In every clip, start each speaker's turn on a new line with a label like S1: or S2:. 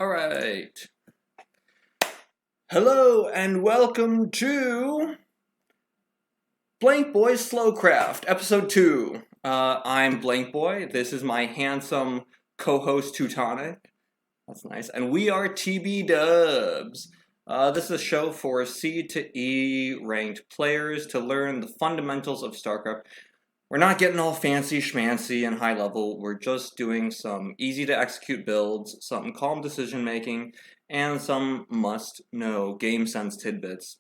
S1: Alright. Hello and welcome to Blank Boy's Slowcraft, Episode 2. I'm Blank Boy. This is my handsome co-host Teutonic. That's nice. And we are TB Dubs. This is a show for C to E ranked players to learn the fundamentals of StarCraft. We're not getting all fancy schmancy and high level. We're just doing some easy to execute builds, some calm decision making, and some must know game sense tidbits.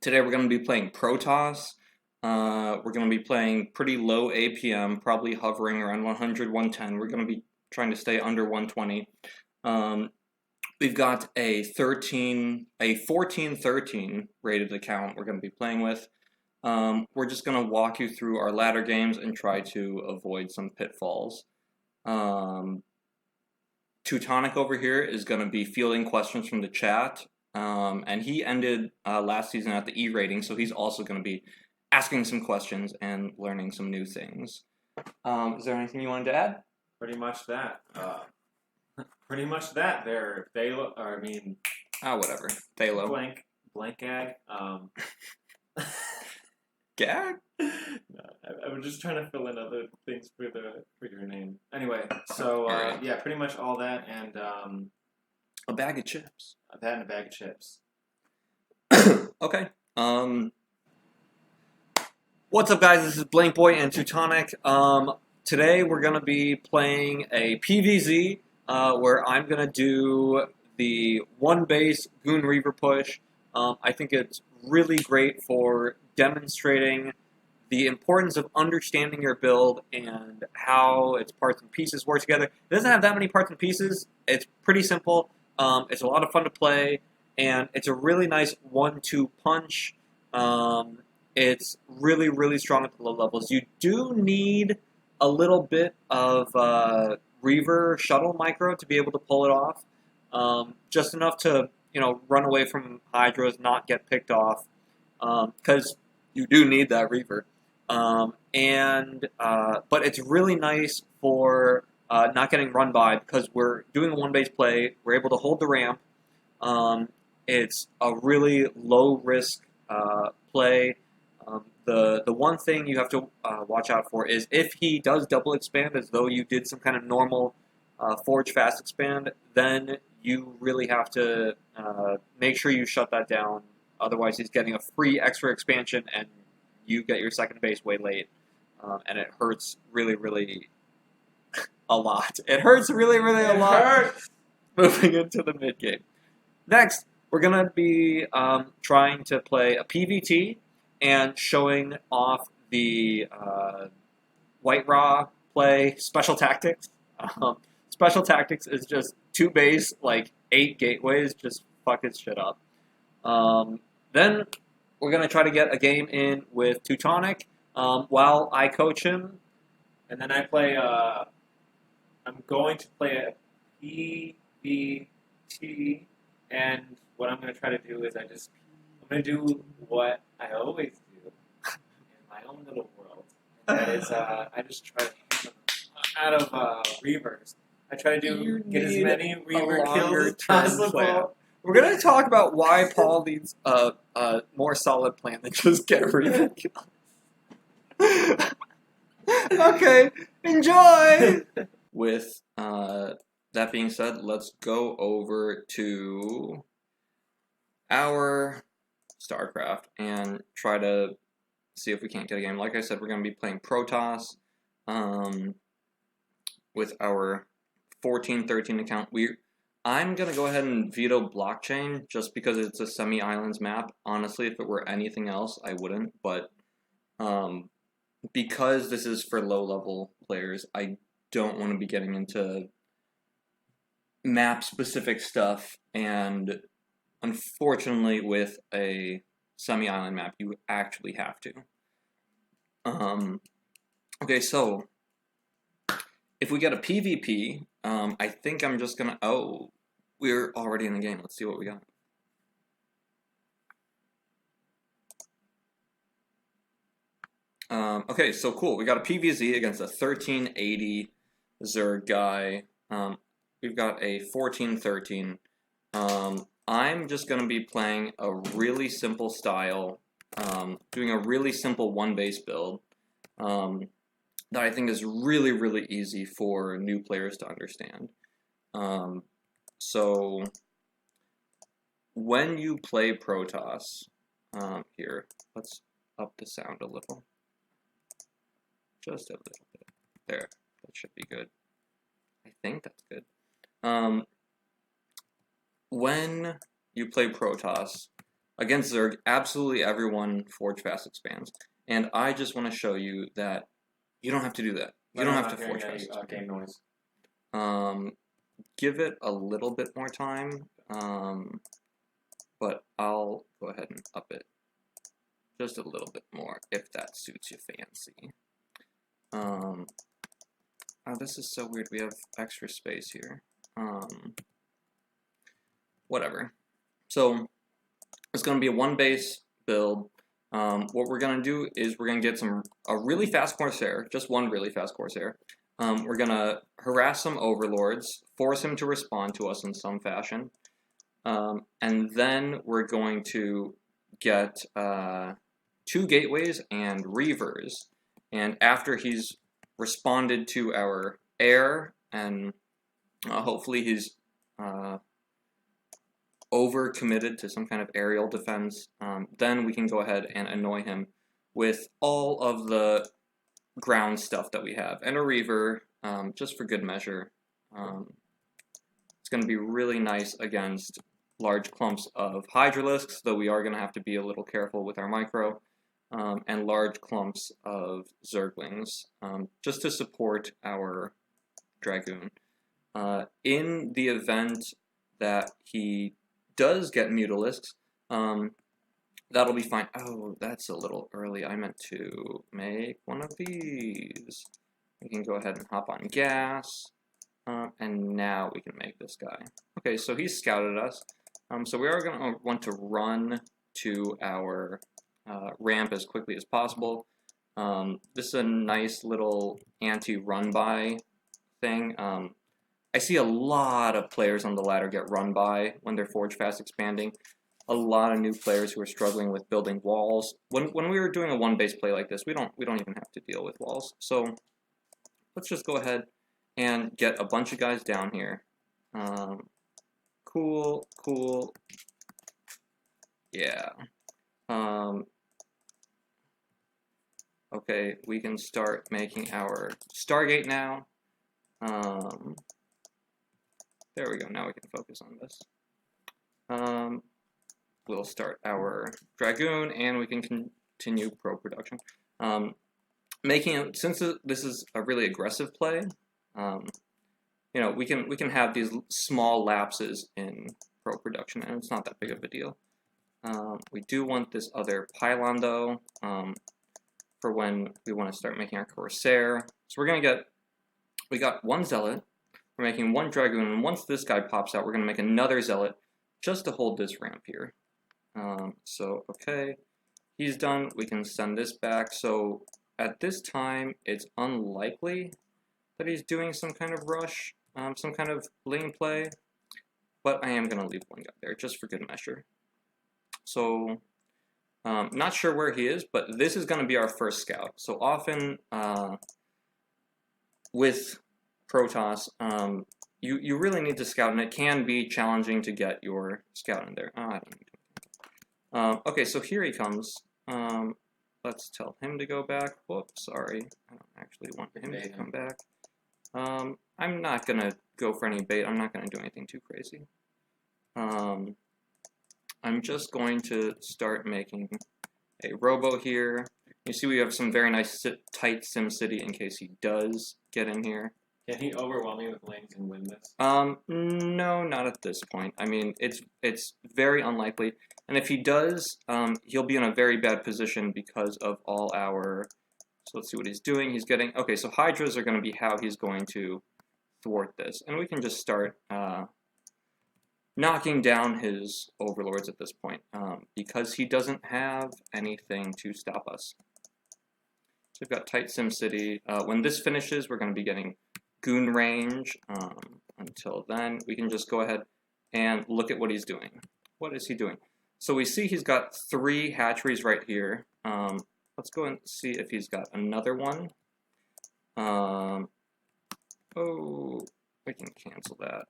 S1: Today we're going to be playing Protoss. We're going to be playing pretty low APM, probably hovering around 100, 110. We're going to be trying to stay under 120. We've got a 14-13 rated account we're going to be playing with. We're just going to walk you through our ladder games and try to avoid some pitfalls. Teutonic over here is going to be fielding questions from the chat, and he ended last season at the E rating, so he's also going to be asking some questions and learning some new things. Is there anything you wanted to add?
S2: Pretty much that. Pretty much that. There, Thalo. Or I mean,
S1: Whatever. Thalo.
S2: Blank gag.
S1: Gag?
S2: No, I was just trying to fill in other things for your name. Anyway, so
S1: Alright.
S2: yeah, pretty much all that and
S1: A bag of chips.
S2: that and a bag of chips.
S1: Okay. What's up, guys? This is Blank Boy and Teutonic. Today we're going to be playing a PvZ where I'm going to do the one base Goon Reaver push. I think it's really great for demonstrating the importance of understanding your build and how its parts and pieces work together. It doesn't have that many parts and pieces. It's pretty simple. It's a lot of fun to play, and it's a really nice 1-2 punch. It's really, really strong at the low levels. You do need a little bit of Reaver shuttle micro to be able to pull it off. Just enough to, run away from Hydras, not get picked off, because you do need that Reaver. But it's really nice for not getting run by because we're doing a one-base play. We're able to hold the ramp. It's a really low-risk play. The one thing you have to watch out for is if he does double expand as though you did some kind of normal forge fast expand, then you really have to make sure you shut that down. Otherwise, he's getting a free extra expansion, and you get your second base way late, and it hurts really, really a lot. It hurts really, really a lot. Moving into the mid game. Next, we're gonna be trying to play a PvT and showing off the White Raw play Special Tactics. Special Tactics is just 2 base, 8 gateways, just fuck his shit up. Then we're going to try to get a game in with Teutonic while I coach him.
S2: And then I play. I'm going to play a PvT, and what I'm going to try to do is I'm going to do what I always do in my own little world. And that is, I just try to out of Reavers. I try to get as many Reaver kills as possible.
S1: We're going to talk about why Paul needs a more solid plan than just get Reaver kills. Okay, enjoy! With that being said, let's go over to our StarCraft and try to see if we can't get a game. Like I said, we're going to be playing Protoss with our 14-13 account. I'm going to go ahead and veto blockchain just because it's a semi-islands map. Honestly, if it were anything else, I wouldn't. But because this is for low-level players, I don't want to be getting into map-specific stuff. And unfortunately, with a semi-island map, you actually have to. Okay, so if we get a PvP, I think I'm just gonna. Oh, we're already in the game. Let's see what we got. Okay, so cool. We got a PvZ against a 1380 Zerg guy. we've got a 14-13. I'm just going to be playing a really simple style, doing a really simple one-base build that I think is really, really easy for new players to understand. So when you play Protoss, here, let's up the sound a little. Just a little bit. There, that should be good. I think that's good. When you play Protoss against Zerg, absolutely everyone Forge Fast expands. And I just want to show you that you don't have to do that. You don't have to Forge Fast expand.
S2: Game noise.
S1: Give it a little bit more time, but I'll go ahead and up it just a little bit more if that suits you fancy. Oh, this is so weird. We have extra space here. Whatever. So it's going to be a one base build. What we're going to do is we're going to get a really fast Corsair, just one really fast Corsair. We're going to harass some overlords, force him to respond to us in some fashion, and then we're going to get 2 gateways and Reavers. And after he's responded to our air, and hopefully he's over-committed to some kind of aerial defense, then we can go ahead and annoy him with all of the ground stuff that we have, and a Reaver, just for good measure. It's going to be really nice against large clumps of Hydralisks, though we are going to have to be a little careful with our micro, and large clumps of Zerglings, just to support our Dragoon. In the event that he does get Mutalisks, that'll be fine. Oh, that's a little early. I meant to make one of these. We can go ahead and hop on gas, and now we can make this guy. Okay, so he's scouted us. So we are going to want to run to our ramp as quickly as possible. This is a nice little anti-run-by thing. I see a lot of players on the ladder get run by when they're Forge Fast expanding. A lot of new players who are struggling with building walls. When we were doing a one-base play like this, we don't even have to deal with walls. So let's just go ahead and get a bunch of guys down here. Cool. Yeah. Okay, we can start making our Stargate now. There we go, now we can focus on this. We'll start our Dragoon, and we can continue pro production. Since this is a really aggressive play, you know, we can have these small lapses in pro production, and it's not that big of a deal. We do want this other pylon though, for when we want to start making our Corsair. So we got 1 Zealot. We're making 1 Dragoon, and once this guy pops out, we're going to make another Zealot just to hold this ramp here. So, okay, he's done. We can send this back. So, at this time, it's unlikely that he's doing some kind of rush, some kind of lane play, but I am going to leave 1 guy there just for good measure. So, not sure where he is, but this is going to be our first scout. So, often, with Protoss, you really need to scout, and it can be challenging to get your scout in there. Oh, I don't need to. Okay, so here he comes. Let's tell him to go back. Whoops, sorry. I don't actually want him to come back. I'm not going to go for any bait. I'm not going to do anything too crazy. I'm just going to start making a robo here. You see we have some very nice tight SimCity in case he does get in here.
S2: Can he overwhelm me with lanes and win this?
S1: No, not at this point. I mean, it's very unlikely. And if he does, he'll be in a very bad position because of all our... So let's see what he's doing. He's getting... Okay, so Hydras are going to be how he's going to thwart this. And we can just start knocking down his overlords at this point, because he doesn't have anything to stop us. So we've got tight SimCity. When this finishes, we're going to be getting Goon range. until then, we can just go ahead and look at what he's doing. What is he doing? So we see he's got 3 hatcheries right here. Let's go and see if he's got another one. Oh, we can cancel that.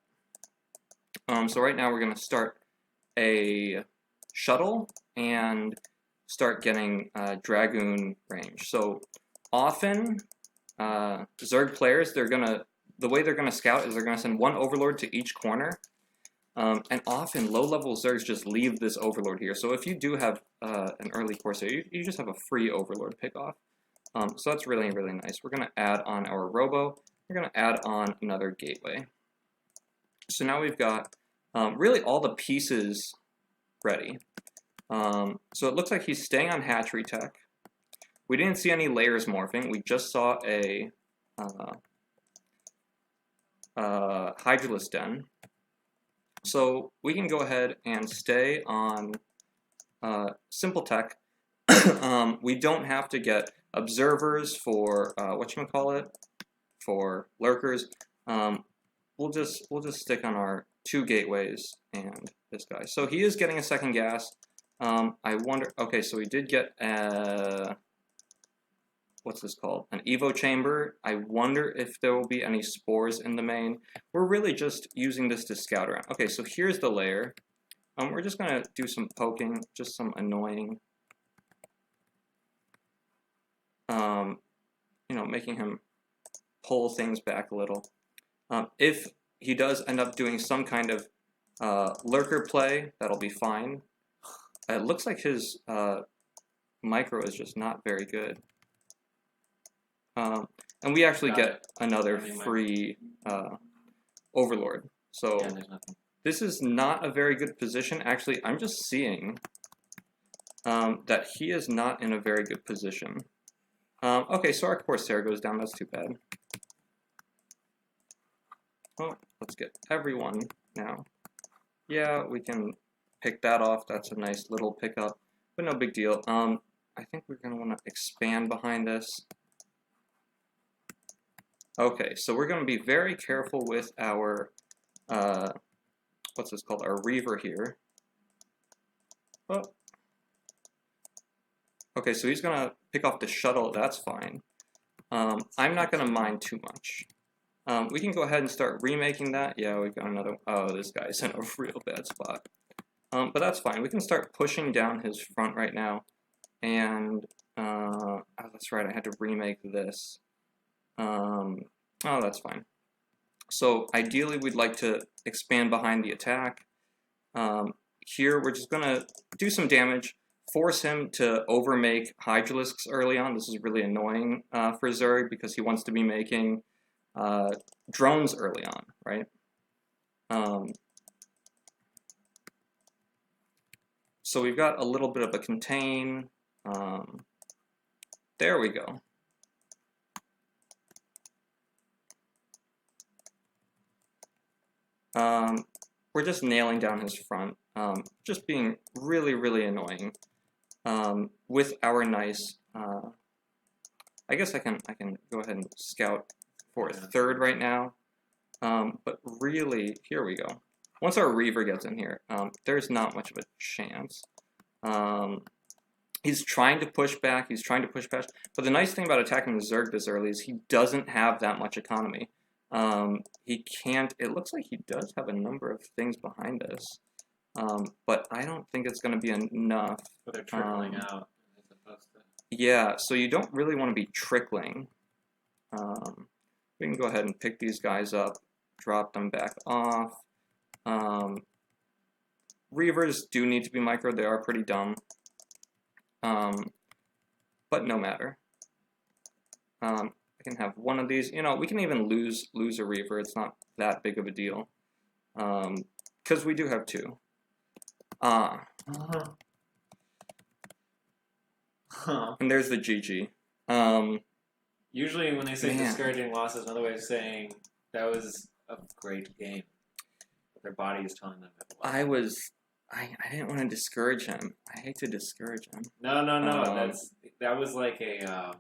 S1: So right now we're going to start a shuttle and start getting dragoon range. So often, Zerg players, the way they're gonna scout is they're gonna send 1 overlord to each corner, and often low-level Zergs just leave this overlord here. So if you do have an early Corsair, you just have a free overlord pick-off. So that's really, really nice. We're gonna add on our robo. We're gonna add on another gateway. So now we've got really all the pieces ready. So it looks like he's staying on hatchery tech. We didn't see any layers morphing. We just saw a Hydralisk den. So we can go ahead and stay on simple tech. We don't have to get observers for whatchamacallit, for lurkers. We'll just stick on our 2 gateways and this guy. So he is getting a second gas. I wonder, okay, so we did get what's this called? An Evo chamber. I wonder if there will be any spores in the main. We're really just using this to scout around. Okay, so here's the layer. We're just gonna do some poking, just some annoying, you know, making him pull things back a little. If he does end up doing some kind of lurker play, that'll be fine. It looks like his micro is just not very good. And we actually get another free overlord. So this is not a very good position. Actually, I'm just seeing that he is not in a very good position. Okay, so our Corsair goes down. That's too bad. Oh, let's get everyone now. Yeah, we can pick that off. That's a nice little pickup, but no big deal. I think we're going to want to expand behind this. Okay, so we're going to be very careful with our, what's this called, our Reaver here. Oh. Okay, so he's going to pick off the shuttle. That's fine. I'm not going to mind too much. We can go ahead and start remaking that. Yeah, we've got another. Oh, this guy's in a real bad spot. But that's fine. We can start pushing down his front right now. And, oh, that's right. I had to remake this. Oh, that's fine. So ideally, we'd like to expand behind the attack. Here, we're just going to do some damage. Force him to overmake Hydralisks early on. This is really annoying for Zerg because he wants to be making drones early on, right? So we've got a little bit of a contain. There we go. We're just nailing down his front, just being really, really annoying with our nice. I guess I can go ahead and scout for a third right now, but really, here we go. Once our Reaver gets in here, there's not much of a chance. He's trying to push back, but the nice thing about attacking the Zerg this early is he doesn't have that much economy. He can't, it looks like he does have a number of things behind us, but I don't think it's going to be enough.
S2: But they're trickling out as opposed to...
S1: Yeah, so you don't really want to be trickling. We can go ahead and pick these guys up, drop them back off. Reavers do need to be micro, they are pretty dumb. But no matter. I can have one of these. You know, we can even lose a Reaver. It's not that big of a deal. Because we do have 2. And there's the GG.
S2: Usually when they say discouraging losses, another way of saying that was a great game. But their body is telling them that.
S1: I didn't want to discourage him. I hate to discourage him.
S2: No. That was like a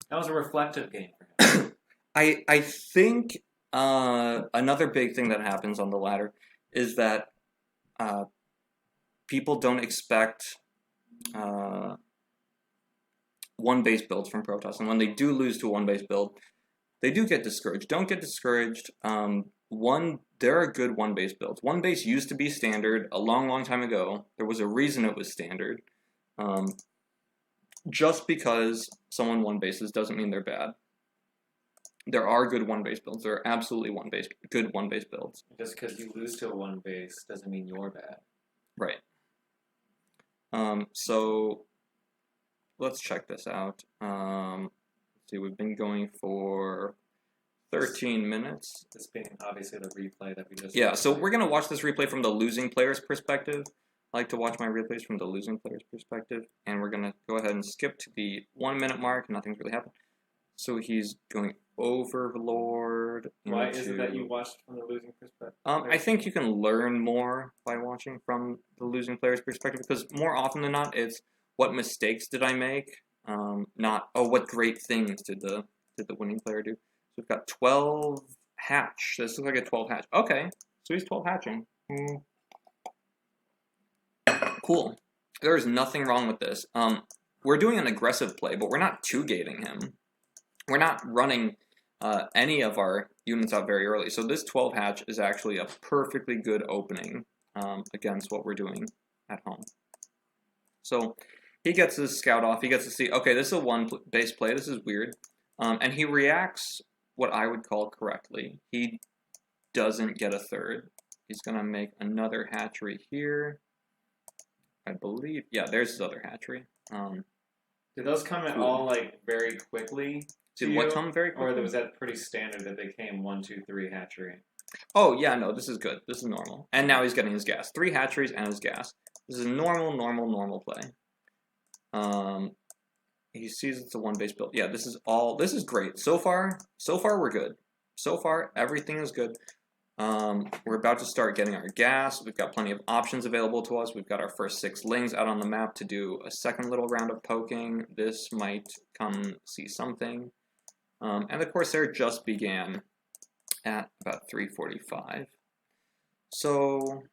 S2: that was a reflective game for him.
S1: I think Another big thing that happens on the ladder is that people don't expect one base builds from Protoss, and when they do lose to a one base build, they do get discouraged. Don't get discouraged. There are good one base builds. One base used to be standard a long time ago. There was a reason it was standard. Just because someone one bases doesn't mean they're bad. There are good one base builds. There are absolutely good one base builds.
S2: Just because you lose to a one base doesn't mean you're bad.
S1: Right. So let's check this out. Let's see, we've been going for 13 minutes.
S2: This being obviously the replay that we just...
S1: Yeah, so we're going to watch this replay from the losing player's perspective. I like to watch my replays from the losing player's perspective. And we're going to go ahead and skip to the 1 minute mark. Nothing's really happened. So he's going Overlord.
S2: Why is it that you watched from the losing perspective?
S1: I think you can learn more by watching from the losing player's perspective, because more often than not, it's what mistakes did I make, not what great things did the winning player do. So we've got 12 hatch. This looks like a 12 hatch. Okay, so he's 12 hatching. Cool. There is nothing wrong with this. We're doing an aggressive play, but we're not two-gating him. We're not running any of our units out very early. So this 12 hatch is actually a perfectly good opening against what we're doing at home. So he gets his scout off. He gets to see, okay, this is a one base play. This is weird. And he reacts what I would call correctly. He doesn't get a third. He's going to make another hatchery here. I believe, yeah, there's his other hatchery.
S2: Did those come at all, like, very quickly?
S1: Did what come very quickly?
S2: Or was that pretty standard that they came 1, 2, 3 hatchery?
S1: Oh, yeah, no, this is good. This is normal. And now he's getting his gas. 3 hatcheries and his gas. This is normal play. He sees it's a one base build. Yeah, this is great. So far we're good. So far, everything is good. We're about to start getting our gas. We've got plenty of options available to us. We've got our first 6 lings out on the map to do a second little round of poking. This might come see something. And the Corsair just began at about 3:45. So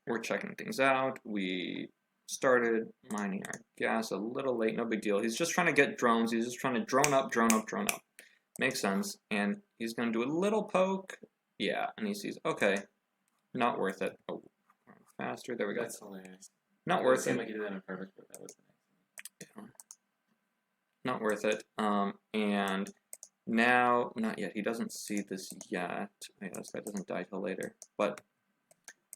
S1: we're checking things out. We started mining our gas a little late, no big deal. He's just trying to get drones. He's just trying to drone up. Makes sense. And he's going to do a little poke. Yeah, and he sees, okay, not worth it. Oh, faster. There we go.
S2: That's hilarious.
S1: Not worth it.
S2: It seemed like you did that on purpose, but that was
S1: yeah. Not worth it. And now, not yet. He doesn't see this yet. Yeah, this guy doesn't die till later. But,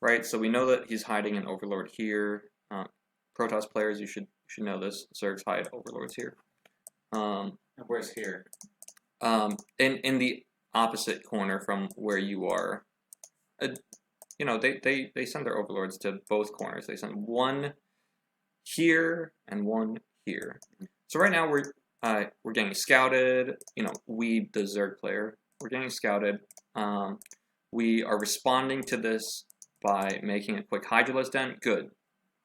S1: right, so we know that he's hiding an Overlord here. Protoss players, you should know this. Zergs hide Overlords here.
S2: Where's here?
S1: In the opposite corner from where you are. You know, they send their Overlords to both corners. They send one here and one here. So right now we're getting scouted. You know, we, the Zerg player, we're getting scouted. We are responding to this by making a quick Hydralisk Den.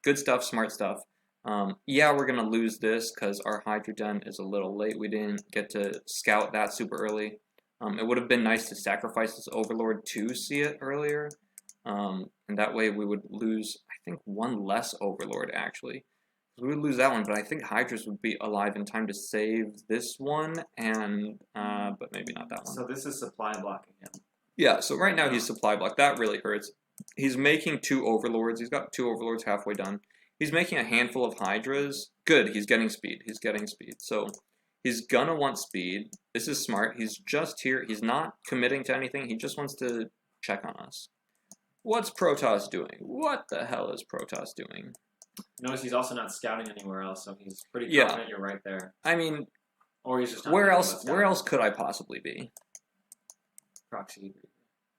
S1: Good stuff, smart stuff. Yeah, we're going to lose this because our Hydra Den is a little late. We didn't get to scout that super early. It would have been nice to sacrifice this Overlord to see it earlier. And that way we would lose, I think, one less Overlord, actually. We would lose that one, but I think Hydras would be alive in time to save this one, and but maybe not that one.
S2: So this is supply blocking him.
S1: Yeah, so right now he's supply blocked. That really hurts. He's making 2 Overlords. He's got 2 Overlords halfway done. He's making a handful of Hydras. Good, he's getting speed. So he's gonna want speed. This is smart. He's just here. He's not committing to anything. He just wants to check on us. What's Protoss doing? What the hell is Protoss doing?
S2: Notice he's also not scouting anywhere else, so he's pretty confident you're right there.
S1: I mean,
S2: or he's just not
S1: where else could I possibly be?
S2: Proxy.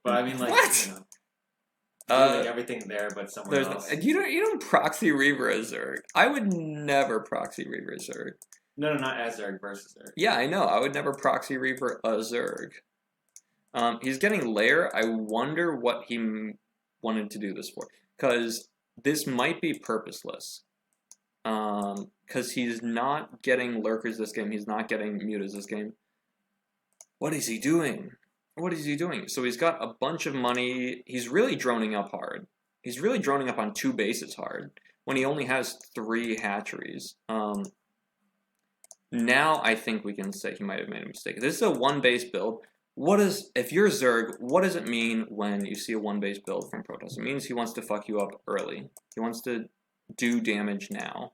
S2: But I mean, like,
S1: what?
S2: You know, doing everything there, but somewhere else.
S1: You don't proxy Reaver as Zerg. I would never proxy Reaver as Zerg.
S2: No, not as Zerg versus Zerg.
S1: Yeah, I know. I would never proxy Reaver a Zerg. He's getting lair. I wonder what he wanted to do this for, because this might be purposeless. Because he's not getting lurkers this game. He's not getting mutas this game. What is he doing? what is he doing? So he's got a bunch of money. He's really droning up hard. He's really droning up on 2 bases hard when he only has 3 hatcheries. Now I think we can say he might have made a mistake. This is a 1 base build. If you're Zerg, what does it mean when you see a 1 base build from Protoss? It means he wants to fuck you up early. He wants to do damage now,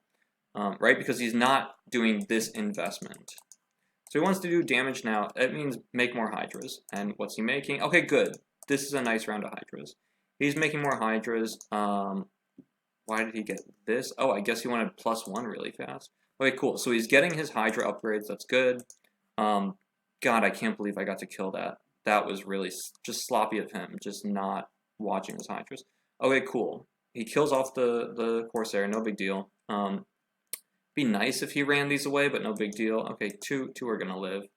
S1: right? Because he's not doing this investment. So he wants to do damage now. That means make more Hydras. And what's he making? Okay, good. This is a nice round of Hydras. He's making more Hydras. Why did he get this? Oh, I guess he wanted +1 really fast. Okay, cool. So he's getting his Hydra upgrades. That's good. God, I can't believe I got to kill that. That was really just sloppy of him, just not watching his Hydras. Okay, cool. He kills off the Corsair. No big deal. Be nice if he ran these away, but no big deal. Okay, two are gonna live.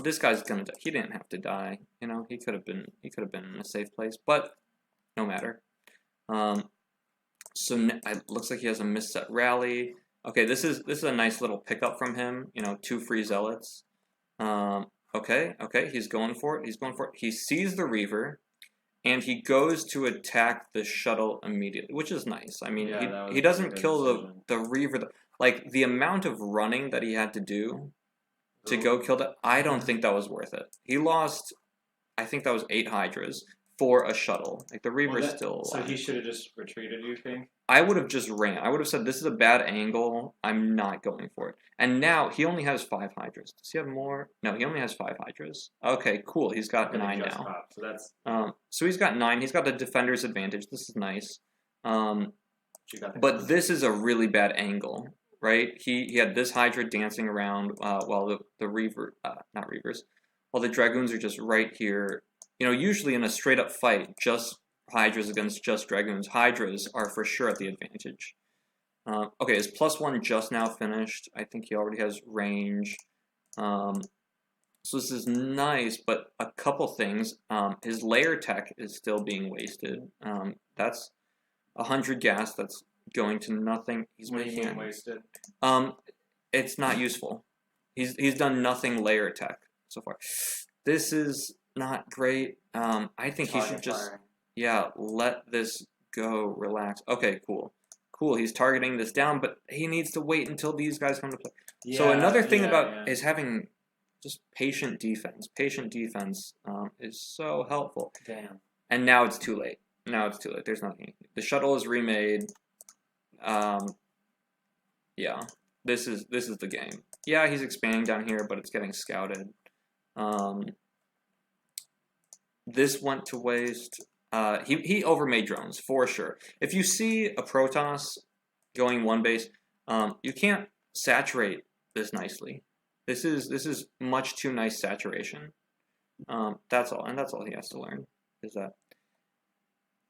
S1: This guy's gonna die. He didn't have to die. You know, he could have been in a safe place, but no matter. So it looks like he has a misset rally. Okay, this is a nice little pickup from him. You know, 2 free zealots. Okay, he's going for it. He's going for it. He sees the Reaver, and he goes to attack the shuttle immediately, which is nice. I mean, he doesn't kill the Reaver. Like, the amount of running that he had to do to go kill that, I don't think that was worth it. He lost, I think that was 8 Hydras for a shuttle. Like, the Reaver's still alive.
S2: So he should have just retreated, you think?
S1: I would have just ran. I would have said, this is a bad angle. I'm not going for it. And now, he only has 5 Hydras. Does he have more? No, he only has 5 Hydras. Okay, cool. He's got 9 now.
S2: So that's...
S1: So he's got 9. He's got the defender's advantage. This is nice. But this is a really bad angle. Right, he had this Hydra dancing around while the Reaver, not Reavers, while the Dragoons are just right here. You know, usually in a straight up fight, just Hydras against just Dragoons. Hydras are for sure at the advantage. Okay, his +1 just now finished. I think he already has range. So this is nice, but a couple things. His layer tech is still being wasted. That's 100 gas. That's going to nothing. He's making
S2: wasted.
S1: It's not useful. He's done nothing layer tech so far. This is not great. I think he should just let this go. Relax. Okay, cool. He's targeting this down, but he needs to wait until these guys come to play. Yeah, so another thing is having just patient defense. Patient defense is so helpful.
S2: Damn.
S1: And now it's too late. There's nothing. The shuttle is remade. Yeah, this is the game. Yeah, he's expanding down here, but it's getting scouted. This went to waste. He overmade drones for sure. If you see a Protoss going 1 base, you can't saturate this nicely. This is much too nice saturation. That's all, and that's all he has to learn is that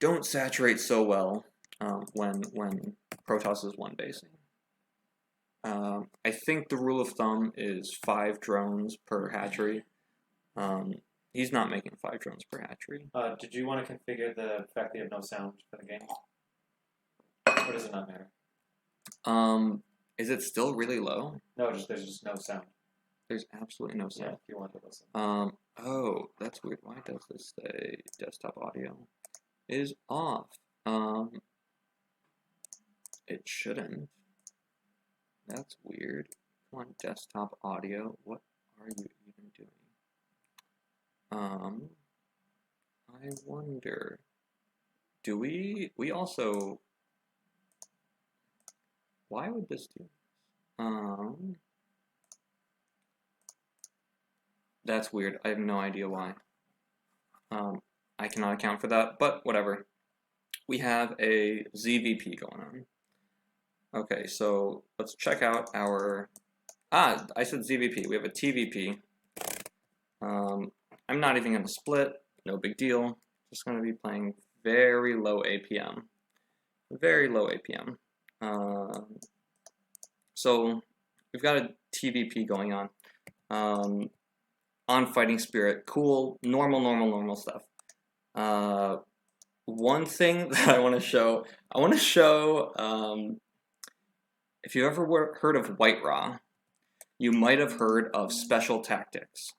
S1: don't saturate so well. When Protoss is 1 basing. I think the rule of thumb is 5 drones per hatchery. He's not making 5 drones per hatchery.
S2: Did you want to configure the fact that you have no sound for the game? Or does it not matter?
S1: Is it still really low?
S2: No, there's just no sound.
S1: There's absolutely no sound.
S2: Yeah, if you want to listen.
S1: Oh, that's weird. Why does this say desktop audio is off? It shouldn't. That's weird. Come on, desktop audio. What are you even doing? I wonder. Do we also... Why would this do this? That's weird. I have no idea why. I cannot account for that, but whatever. We have a ZVP going on. Okay, so let's check out our... I said ZVP. We have a TVP. I'm not even going to split. No big deal. Just going to be playing very low APM. Very low APM. So we've got a TVP going on. On Fighting Spirit. Cool. Normal stuff. One thing that I want to show, if you ever heard of White Raw, you might have heard of special tactics.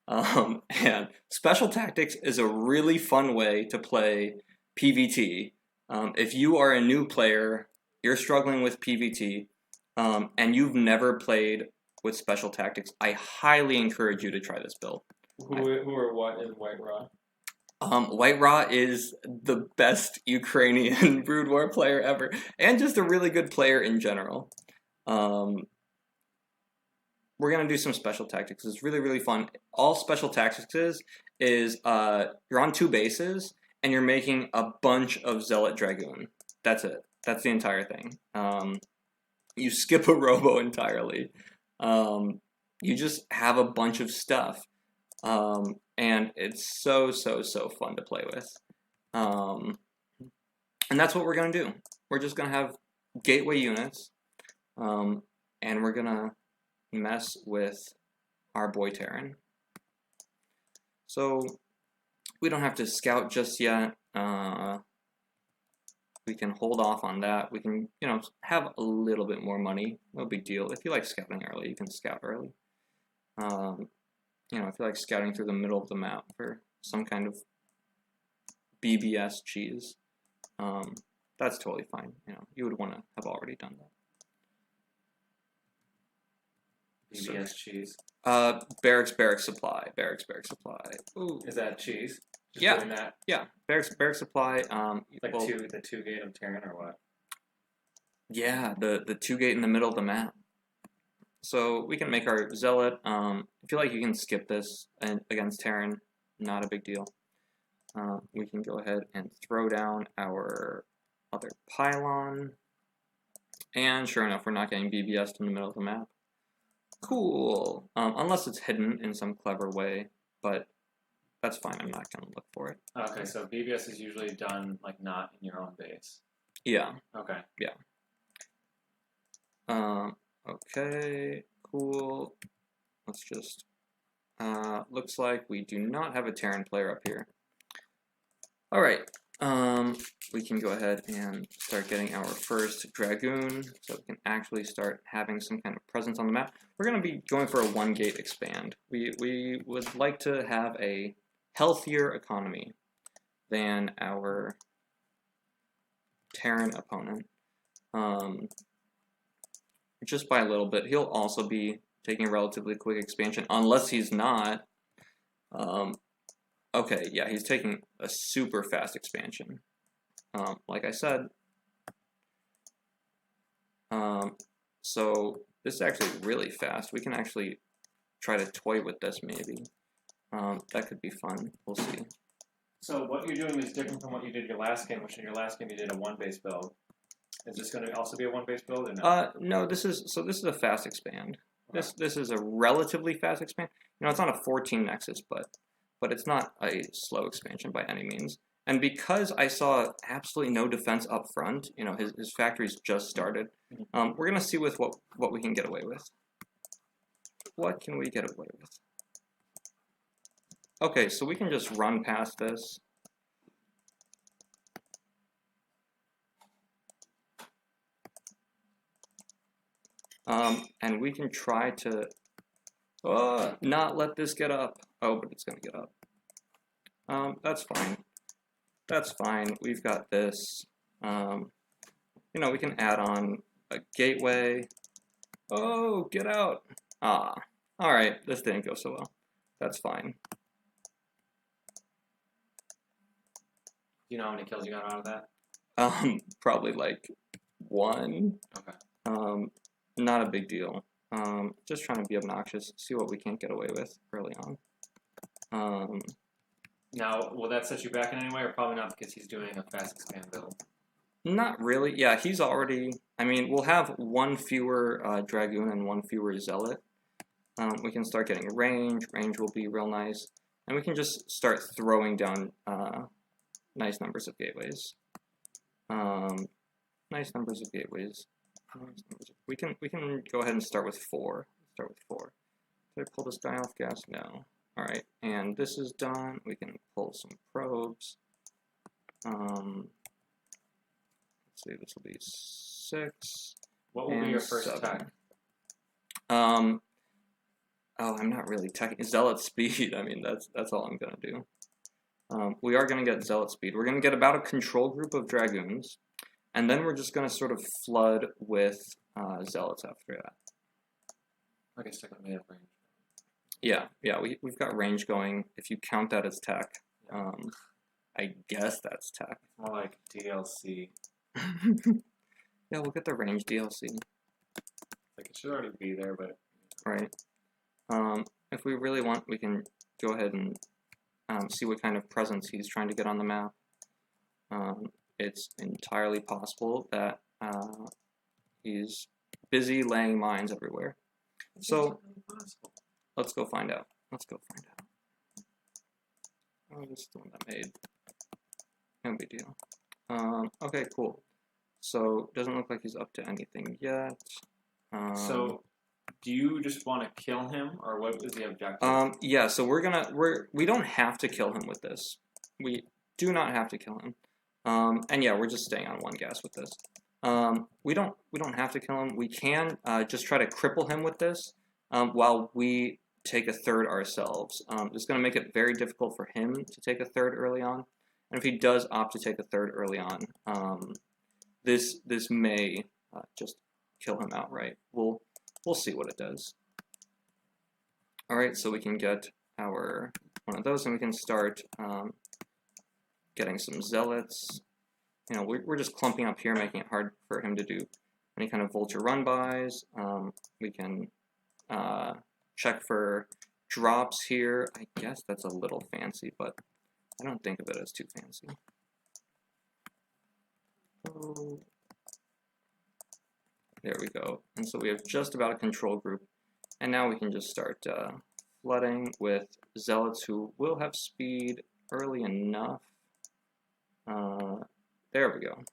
S1: And Special Tactics is a really fun way to play PvT. If you are a new player, you're struggling with PvT, and you've never played with Special Tactics, I highly encourage you to try this build.
S3: Who or what is White Raw?
S1: White Raw is the best Ukrainian Brood War player ever, and just a really good player in general. We're gonna do some Special Tactics. It's really, really fun. All Special Tactics is you're on 2 bases and you're making a bunch of Zealot Dragoon. That's it. That's the entire thing. You skip a robo entirely. You just have a bunch of stuff. And it's so fun to play with. And that's what we're gonna do. We're just gonna have gateway units, and we're gonna mess with our boy Terran. So we don't have to scout just yet. We can hold off on that. We can, have a little bit more money. No big deal. If you like scouting early, you can scout early. If you like scouting through the middle of the map for some kind of BBS cheese, that's totally fine. You would want to have already done that.
S2: BBS cheese.
S1: Barracks supply. Ooh.
S2: Is that cheese? Just
S1: Yeah.
S2: doing that?
S1: Yeah, barracks supply.
S2: Like the 2 gate of Terran or what?
S1: Yeah, the 2 gate in the middle of the map. So we can make our Zealot. I feel like you can skip this against Terran. Not a big deal. We can go ahead and throw down our other pylon. And sure enough, we're not getting BBS'd in the middle of the map. Cool. Unless it's hidden in some clever way, but that's fine. I'm not going to look for it.
S2: Okay, so BBS is usually done, like, not in your own base.
S1: Yeah.
S2: Okay.
S1: Yeah. Okay, cool. Let's just... looks like we do not have a Terran player up here. Alright. We can go ahead and start getting our first Dragoon, so we can actually start having some kind of presence on the map. We're going to be going for a 1-gate expand. We would like to have a healthier economy than our Terran opponent. Just by a little bit. He'll also be taking a relatively quick expansion, unless he's not. Okay, yeah, he's taking a super fast expansion. Like I said. So this is actually really fast. We can actually try to toy with this maybe. That could be fun. We'll see.
S2: So what you're doing is different from what you did your last game, which in your last game you did a 1-base build. Is this going to also be a 1-base build or no?
S1: No, this is a fast expand. This is a relatively fast expand. It's not a 14 Nexus, but it's not a slow expansion by any means. And because I saw absolutely no defense up front, his factory's just started. We're gonna see with what we can get away with. What can we get away with? Okay, so we can just run past this. And we can try to not let this get up. Oh, but it's gonna get up. That's fine. That's fine. We've got this. We can add on a gateway. Oh, get out. Alright, this didn't go so well. That's fine.
S2: Do you know how many kills you got out of that?
S1: Probably like 1.
S2: Okay.
S1: Not a big deal. Just trying to be obnoxious, see what we can't get away with early on.
S2: Now, will that set you back in any way, or probably not because he's doing a fast expand build?
S1: Not really. Yeah, he's already... we'll have 1 fewer Dragoon and 1 fewer Zealot. We can start getting range. Range will be real nice. And we can just start throwing down nice numbers of gateways. Nice numbers of gateways. We can go ahead and start with 4. Start with 4. Did I pull this guy off gas? No. Alright, and this is done. We can pull some probes. Let's see, this will be 6.
S2: What will be your first
S1: 7.
S2: attack?
S1: Oh, I'm not really zealot speed. I mean, that's all I'm gonna do. We are gonna get zealot speed. We're gonna get about a control group of dragoons, and then we're just gonna sort of flood with zealots after that.
S2: I guess I may have range.
S1: Yeah, we've got range going. If you count that as tech, I guess that's tech.
S2: More like DLC.
S1: Yeah, we'll get the range DLC.
S2: Like it should already be there, but
S1: Right. If we really want, we can go ahead and see what kind of presence he's trying to get on the map. It's entirely possible that he's busy laying mines everywhere. So let's go find out. Let's go find out. Oh, this is the one that made. No big deal. Okay, cool. So doesn't look like he's up to anything yet.
S2: so do you just want to kill him, or what is the objective?
S1: Yeah, so we don't have to kill him with this. We do not have to kill him. And yeah, we're just staying on one gas with this. We don't have to kill him. We can just try to cripple him with this while we take a third ourselves. It's going to make it very difficult for him to take a third early on. And if he does opt to take a third early on, this may just kill him outright. We'll see what it does. All right, so we can get our one of those, and we can start getting some zealots. You know, we're just clumping up here, making it hard for him to do any kind of vulture run-bys. We can check for drops here. I guess that's a little fancy, but I don't think of it as too fancy. Oh. There we go. And so we have just about a control group. And now we can just start flooding with zealots who will have speed early enough. There we go.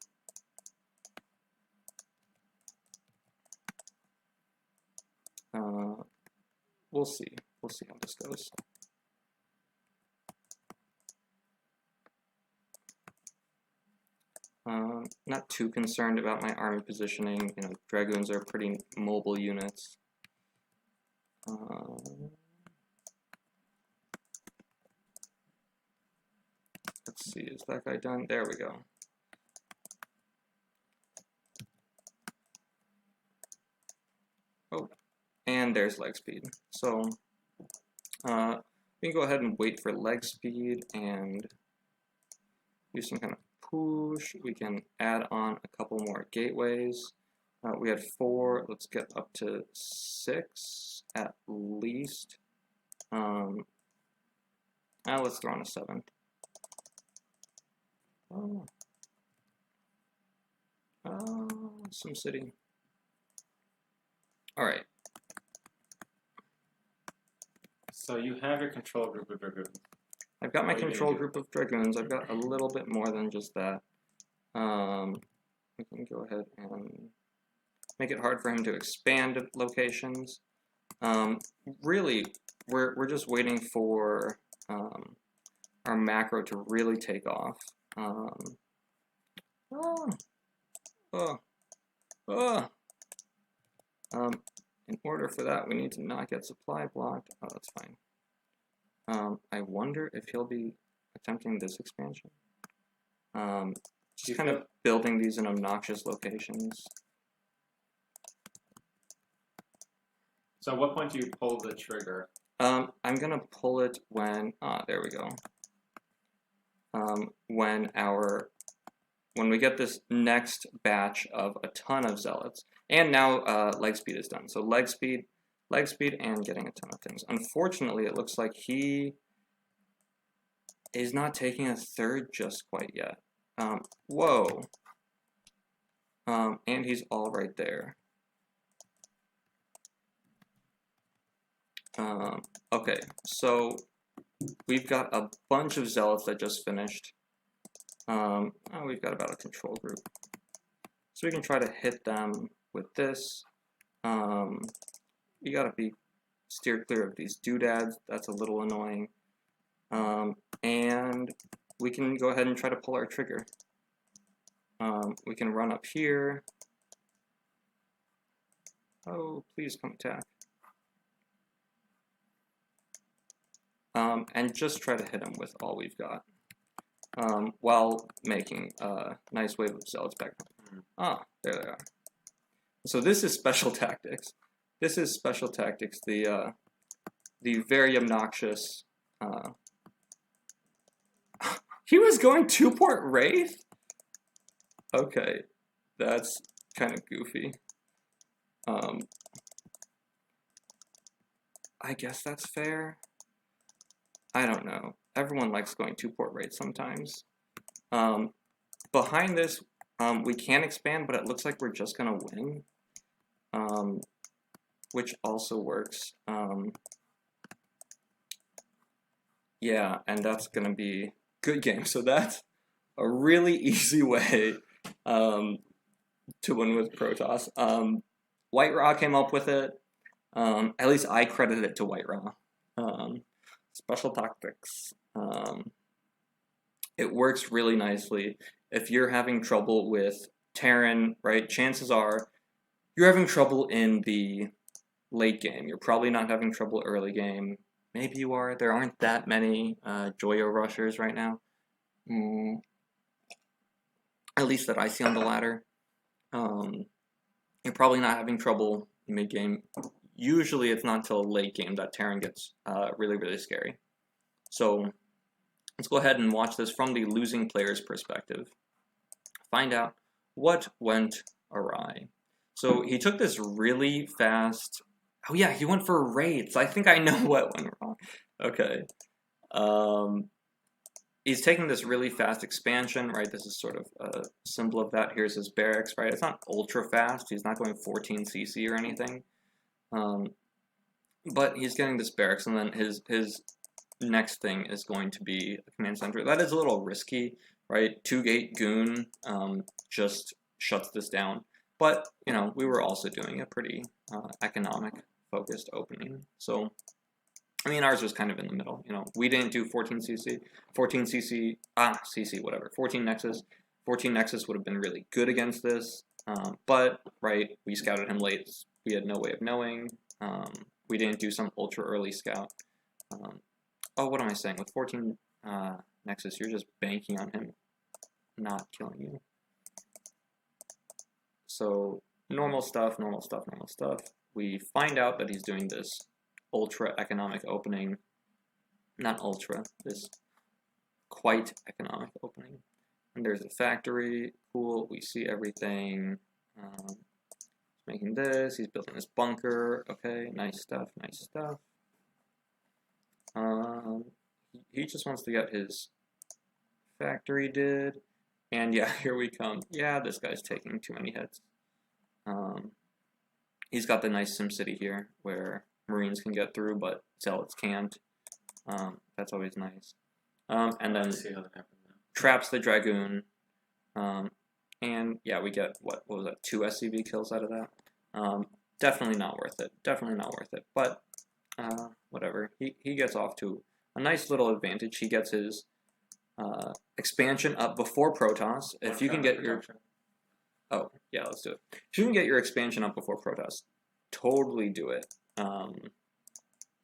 S1: We'll see. We'll see how this goes. Not too concerned about my army positioning. You know, dragoons are pretty mobile units. Let's see, is that guy done? There we go. Oh, and there's leg speed. So we can go ahead and wait for leg speed and do some kind of push. We can add on a couple more gateways. We had 4. Let's get up to 6 at least. Let's throw on a 7th. Some city. All right.
S2: So you have your control group of dragoons.
S1: I've got my control group of dragoons. I've got a little bit more than just that. We can go ahead and make it hard for him to expand locations. Really, we're just waiting for our macro to really take off. In order for that, we need to not get supply blocked. Oh, that's fine. I wonder if he'll be attempting this expansion. Just kind of building these in obnoxious locations.
S2: So at what point do you pull the trigger?
S1: I'm gonna pull it when, there we go. When we get this next batch of a ton of zealots, and now leg speed is done. So leg speed, and getting a ton of things. Unfortunately, it looks like he is not taking a third just quite yet. Whoa. And he's all right there. Okay, so we've got a bunch of zealots that just finished. We've got about a control group. So we can try to hit them with this. You gotta be steer clear of these doodads. That's a little annoying. And we can go ahead and try to pull our trigger. We can run up here. Oh, please come attack.
S4: and just try to hit him with all we've got, while making a nice wave of zealots back. Ah, there they are. So this is special tactics. This is special tactics, the very obnoxious, he was going 2-port wraith? Okay, that's kind of goofy. I guess that's fair. I don't know. Everyone likes going 2-port wraith sometimes. Behind this, we can expand, but it looks like we're just gonna win. Which also works. Yeah, and that's gonna be good game. So that's a really easy way to win with Protoss. White Raw came up with it. At least I credit it to White Raw. Special tactics. It works really nicely. If you're having trouble with Terran, right, chances are you're having trouble in the late game. You're probably not having trouble early game. Maybe you are. There aren't that many Joyo rushers right now. At least that I see on the ladder. You're probably not having trouble mid-game. Usually it's not until late game that Terran gets really, really scary. So let's go ahead and watch this from the losing player's perspective. Find out what went awry. So he took this really fast... Oh yeah, he went for wraiths. I think I know what went wrong. Okay. He's taking this really fast expansion, right? This is sort of a symbol of that. Here's his barracks, right? It's not ultra fast. He's not going 14 CC or anything. But he's getting this barracks, and then his next thing is going to be a command center. That is a little risky, right? 2-gate goon just shuts this down. But, you know, we were also doing a pretty economic-focused opening. So, I mean, ours was kind of in the middle. You know, we didn't do 14 CC. 14 CC, CC, whatever. 14 Nexus. 14 Nexus would have been really good against this. But, right, we scouted him late. We had no way of knowing. We didn't do some ultra early scout. Oh, what am I saying? With 14 Nexus, you're just banking on him not killing you. So, normal stuff, normal stuff, normal stuff. We find out that he's doing this ultra economic opening. Not ultra, this quite economic opening. And there's a factory. Cool, we see everything. He's making this, he's building this bunker. Okay, nice stuff, nice stuff. He just wants to get his factory did. And yeah, here we come. Yeah, this guy's taking too many hits. He's got the nice SimCity here, where Marines can get through, but Zealots can't. That's always nice. And then traps the Dragoon. And yeah, we get, what was that, 2 SCV kills out of that. Definitely not worth it. Definitely not worth it. But, whatever. He gets off to a nice little advantage. He gets his expansion up before Protoss. If you can get your... Oh, yeah, let's do it. If you can get your expansion up before Protoss, totally do it.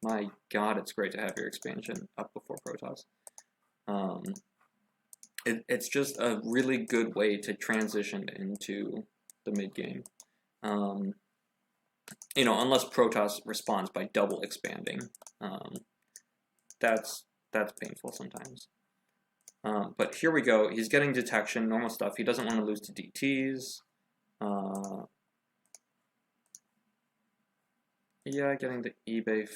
S4: My god, it's great to have your expansion up before Protoss. It's just a really good way to transition into the mid-game. You know, unless Protoss responds by double expanding. That's painful sometimes. But here we go. He's getting detection, normal stuff. He doesn't want to lose to DTs. Yeah, getting to eBay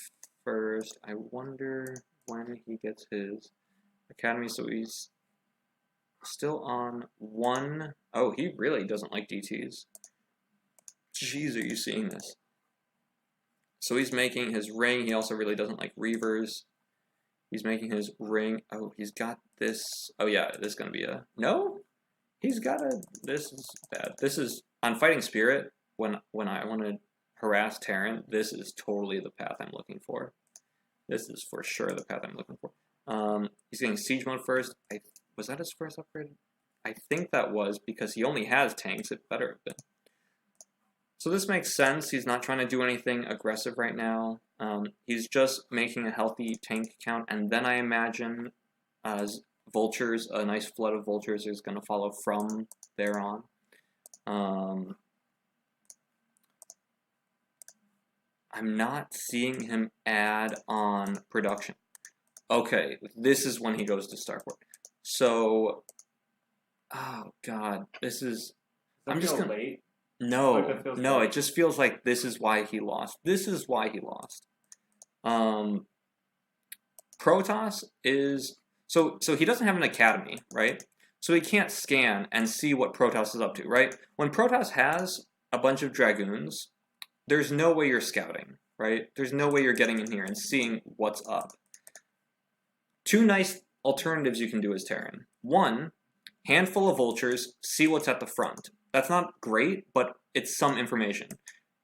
S4: first. I wonder when he gets his academy. So he's still on 1. Oh, he really doesn't like DTs. Jeez, are you seeing this? So he's making his ring. He also really doesn't like Reavers. He's making his ring. Oh, he's got this. Oh, yeah, this is going to be a... No? He's got a... This is bad. This is... On Fighting Spirit, when I want to harass Terran, this is totally the path I'm looking for. This is for sure the path I'm looking for. He's getting Siege Mode first. Was that his first upgrade? I think that was, because he only has tanks. It better have been. So this makes sense. He's not trying to do anything aggressive right now. He's just making a healthy tank count, and then I imagine vultures, a nice flood of vultures is going to follow from there on. I'm not seeing him add on production. Okay, this is when he goes to starport. So, oh god, this is. I'm just gonna.
S2: late.
S4: No,
S2: Like it feels
S4: no,
S2: late.
S4: it just feels like this is why he lost. This is why he lost. Protoss is so he doesn't have an academy, right? So he can't scan and see what Protoss is up to, right? When Protoss has a bunch of dragoons, there's no way you're scouting, right? There's no way you're getting in here and seeing what's up. Two nice alternatives you can do as Terran. One, handful of vultures, see what's at the front. That's not great, but it's some information.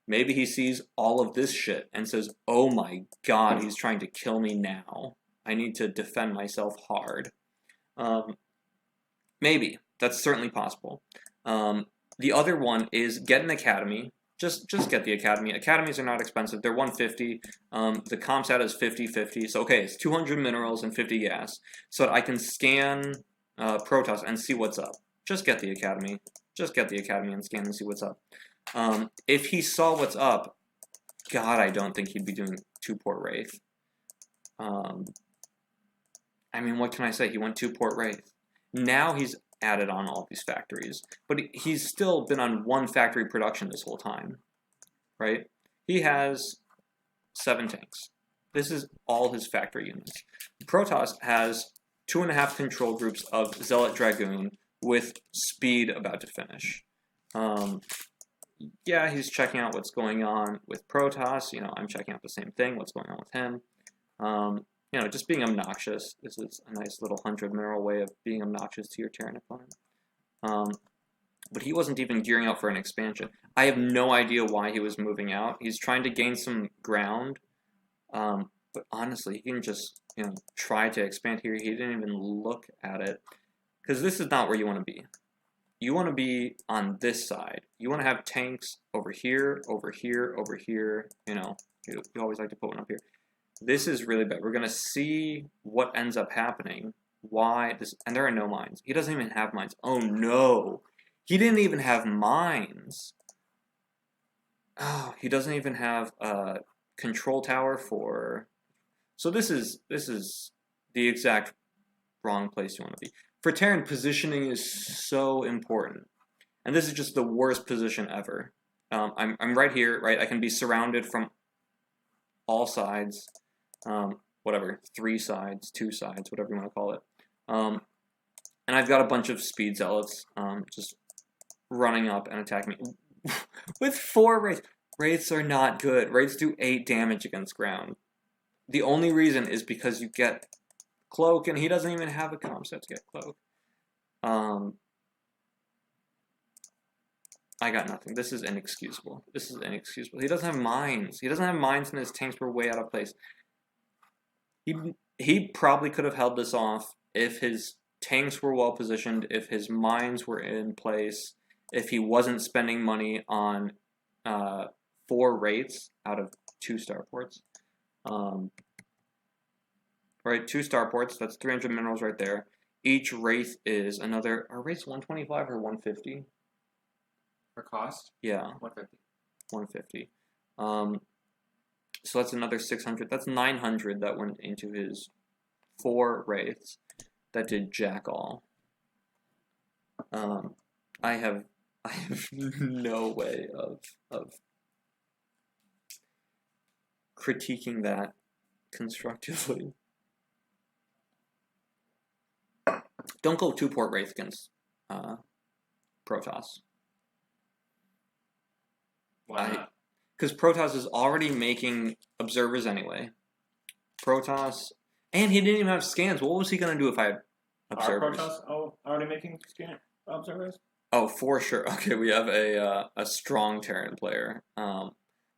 S4: Maybe he sees all of this shit and says, oh my god, he's trying to kill me now. I need to defend myself hard. Maybe. That's certainly possible. The other one is get an academy. Just get the academy. Academies are not expensive. They're 150. The comp stat is 50-50. So, okay, it's 200 minerals and 50 gas. So that I can scan Protoss and see what's up. Just get the academy. Just get the academy and scan and see what's up. If he saw what's up, God, I don't think he'd be doing 2-port wraith. I mean, what can I say? He went 2-port wraith. Now he's added on all these factories, but he's still been on 1 factory production this whole time, right? He has 7 tanks. This is all his factory units. Protoss has 2.5 control groups of Zealot Dragoon with speed about to finish. Yeah, he's checking out what's going on with Protoss. You know, I'm checking out the same thing, what's going on with him. You know, just being obnoxious. This is a nice little 100 mineral way of being obnoxious to your Terran opponent. But he wasn't even gearing up for an expansion. I have no idea why he was moving out. He's trying to gain some ground. But honestly, he can just, you know, try to expand here. He didn't even look at it. Because this is not where you want to be. You want to be on this side. You want to have tanks over here, over here, over here. You know, you always like to put one up here. This is really bad. We're going to see what ends up happening. Why this, and there are no mines. He doesn't even have mines. Oh no. He didn't even have mines. Oh, he doesn't even have a control tower for. So this is the exact wrong place you want to be. For Terran, positioning is so important. And this is just the worst position ever. I'm right here, right? I can be surrounded from all sides. Whatever, 3 sides, 2 sides, whatever you want to call it. And I've got a bunch of speed zealots just running up and attacking me. With 4 wraiths. Wraiths are not good. Wraiths do 8 damage against ground. The only reason is because you get cloak, and he doesn't even have a comp set to get cloak. I got nothing. This is inexcusable. This is inexcusable. He doesn't have mines. He doesn't have mines, and his tanks were way out of place. He probably could have held this off if his tanks were well positioned, if his mines were in place, if he wasn't spending money on 4 wraiths out of 2 starports. Right, 2 starports, that's 300 minerals right there. Each wraith is another, are wraiths 125 or 150?
S2: For cost?
S4: Yeah.
S2: 150.
S4: 150. So that's another 600. That's 900 that went into his 4 wraiths that did jack all. I have no way of critiquing that constructively. Don't go 2-port wraith against Protoss.
S2: Why not?
S4: Because Protoss is already making observers anyway. Protoss, and he didn't even have scans. What was he going to do if I had observers?
S2: Are Protoss already making scan observers?
S4: Oh, for sure. Okay, we have a strong Terran player.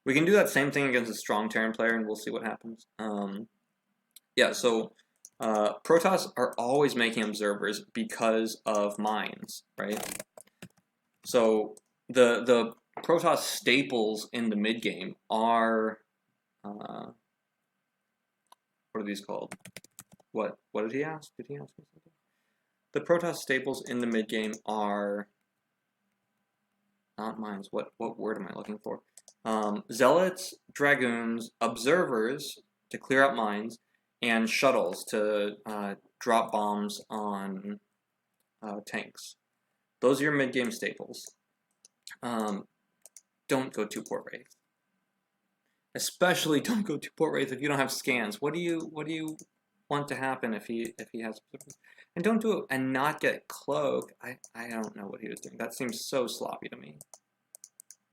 S4: We can do that same thing against a strong Terran player, and we'll see what happens. Yeah, so Protoss are always making observers because of mines, right? So the Protoss staples in the mid game are what are these called? What did he ask? Did he ask me something? The Protoss staples in the mid game are not mines. What word am I looking for? Zealots, dragoons, observers to clear out mines, and shuttles to drop bombs on tanks. Those are your mid game staples. Don't go to Port Wraith. Especially don't go to Port Wraith if you don't have scans. What do you want to happen if he has, and don't do it and not get cloak. I don't know what he was doing. That seems so sloppy to me.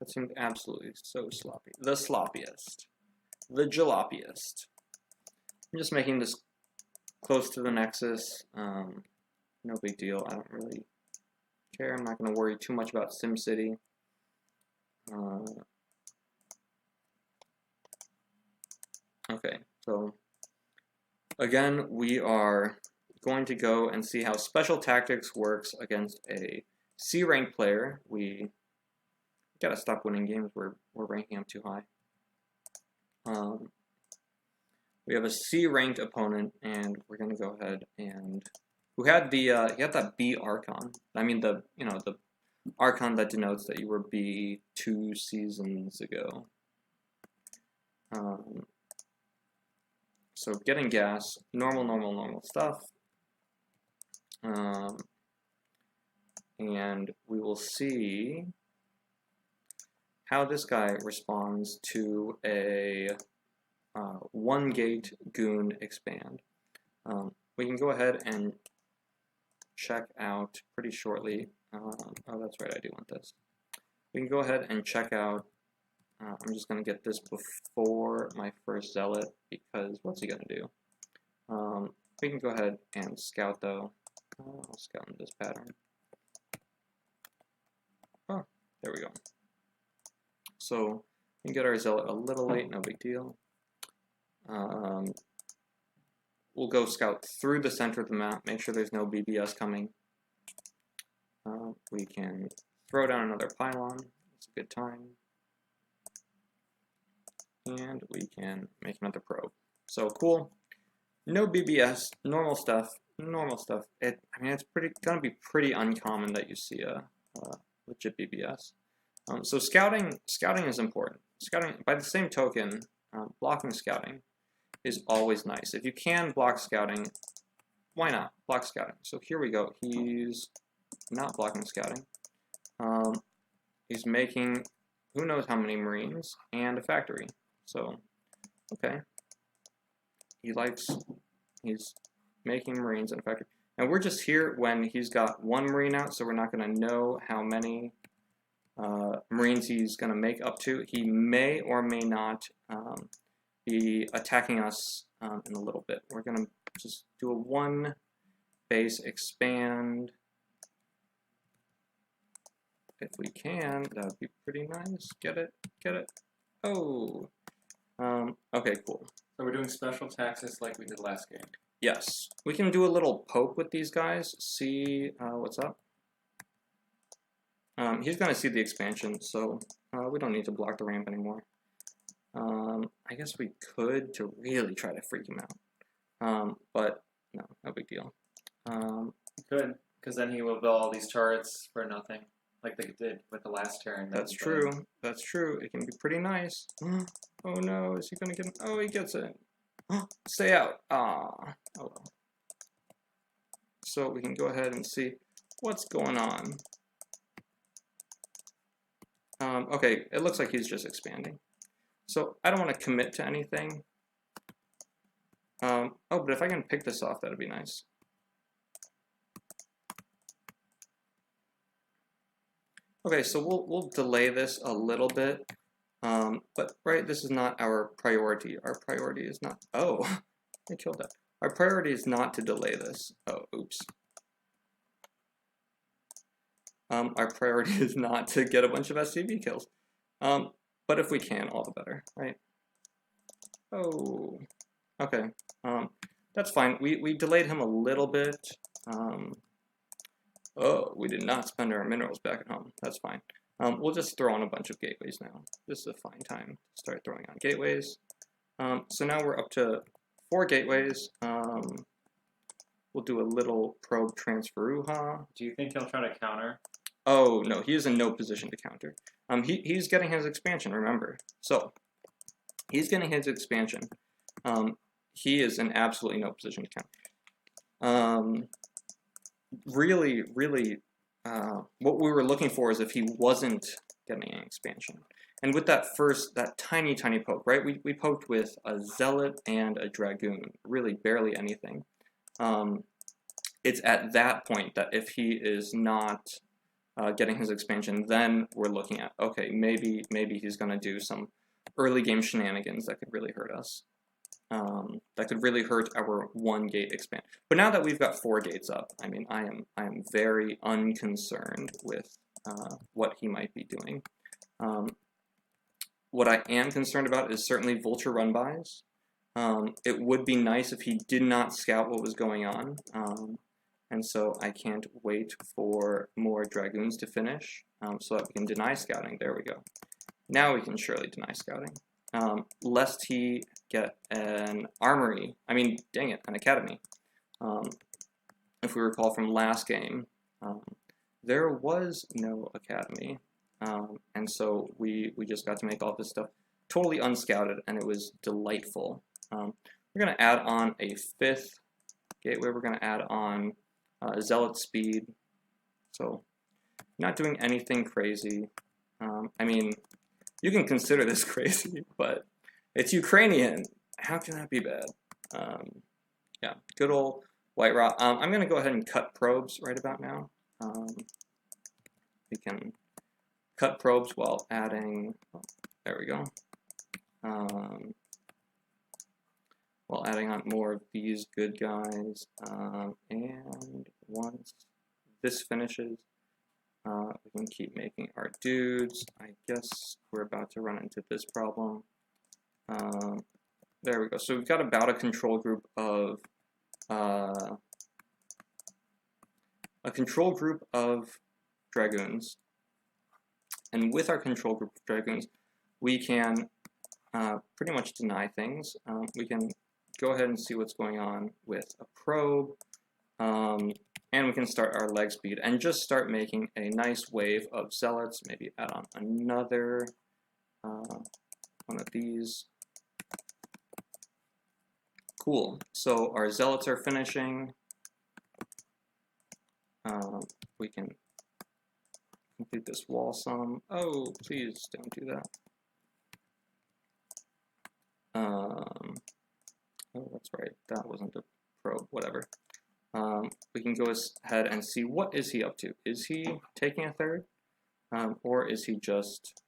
S4: That seemed absolutely so sloppy. The sloppiest. The jaloppiest. I'm just making this close to the Nexus. No big deal. I don't really care. I'm not going to worry too much about SimCity. Okay, so again, we are going to go and see how Special Tactics works against a C rank player. We gotta stop winning games. We're ranking up too high. We have a C ranked opponent, and we're gonna go ahead and who had the he had that B Archon. I mean the the Archon that denotes that you were B 2 seasons ago. So getting gas, normal stuff. And we will see how this guy responds to a 1 gate goon expand. We can go ahead and check out pretty shortly. Oh, that's right, I do want this. We can go ahead and check out. I'm just going to get this before my first zealot, because what's he going to do? We can go ahead and scout, though. I'll scout in this pattern. Oh, there we go. So we can get our zealot a little late, no big deal. We'll go scout through the center of the map, make sure there's no BBS coming. We can throw down another pylon. It's a good time. And we can make another probe. So cool. No BBS, normal stuff. I mean, it's gonna be pretty uncommon that you see a legit BBS. So scouting is important. Scouting, by the same token, blocking scouting is always nice. If you can block scouting, why not block scouting? So here we go. He's not blocking scouting. He's making who knows how many Marines and a factory. So, okay. He's making Marines and a factory. And we're just here when he's got 1 Marine out, so we're not going to know how many Marines he's going to make up to. He may or may not be attacking us in a little bit. We're going to just do a 1 base expand. If we can, that would be pretty nice. Get it? Oh. Okay, cool.
S3: So we're doing special taxes like we did last game.
S4: Yes. We can do a little poke with these guys, see what's up. He's going to see the expansion, so we don't need to block the ramp anymore. I guess we could to really try to freak him out. But no big deal.
S3: You could, because then he will build all these turrets for nothing, like they did with the last turn.
S4: That's true. That's true. It can be pretty nice. Oh no, is he going to get him? Oh, he gets it. Stay out. Ah. Oh well. So we can go ahead and see what's going on. Okay, it looks like he's just expanding. So I don't want to commit to anything. Oh, but if I can pick this off, that'd be nice. Okay, so we'll delay this a little bit. But right, this is not our priority. Our priority is not. Oh, I killed that. Our priority is not to delay this. Oh, oops. Our priority is not to get a bunch of SCV kills. But if we can, all the better, right? Oh, okay. That's fine. We delayed him a little bit. Oh, we did not spend our minerals back at home. That's fine. We'll just throw on a bunch of gateways now. This is a fine time to start throwing on gateways. So now we're up to 4 gateways. We'll do a little probe transferuha.
S3: Do you think he'll try to counter?
S4: Oh, no, he is in no position to counter. He's getting his expansion, remember. So, he's getting his expansion. He is in absolutely no position to counter. Really, what we were looking for is if he wasn't getting an expansion. And with that tiny poke, right? We poked with a zealot and a dragoon, really barely anything. It's at that point that if he is not getting his expansion, then we're looking at, okay, maybe he's going to do some early game shenanigans that could really hurt us. That could really hurt our 1 gate expand. But now that we've got 4 gates up, I mean, I am very unconcerned with what he might be doing. What I am concerned about is certainly vulture run-bys. It would be nice if he did not scout what was going on. And so I can't wait for more dragoons to finish so that we can deny scouting. There we go. Now we can surely deny scouting. Lest he get an armory. I mean, dang it, an academy. If we recall from last game, there was no academy. And so we just got to make all this stuff totally unscouted, and it was delightful. We're going to add on a 5th gateway. We're going to add on zealot speed. So not doing anything crazy. I mean, you can consider this crazy, but it's Ukrainian. How can that be bad? Yeah, good old white rot. I'm going to go ahead and cut probes right about now. We can cut probes while adding, oh, there we go. While adding on more of these good guys. And once this finishes, we can keep making our dudes. I guess we're about to run into this problem. There we go. So we've got about a control group of dragoons. And with our control group of dragoons, we can pretty much deny things. We can go ahead and see what's going on with a probe. And we can start our leg speed and just start making a nice wave of zealots. Maybe add on another one of these. Cool. So our zealots are finishing. We can complete this wall sum. Oh, please don't do that. Oh, that's right. That wasn't a probe. Whatever. We can go ahead and see what is he up to. Is he taking a 3rd? Or is he just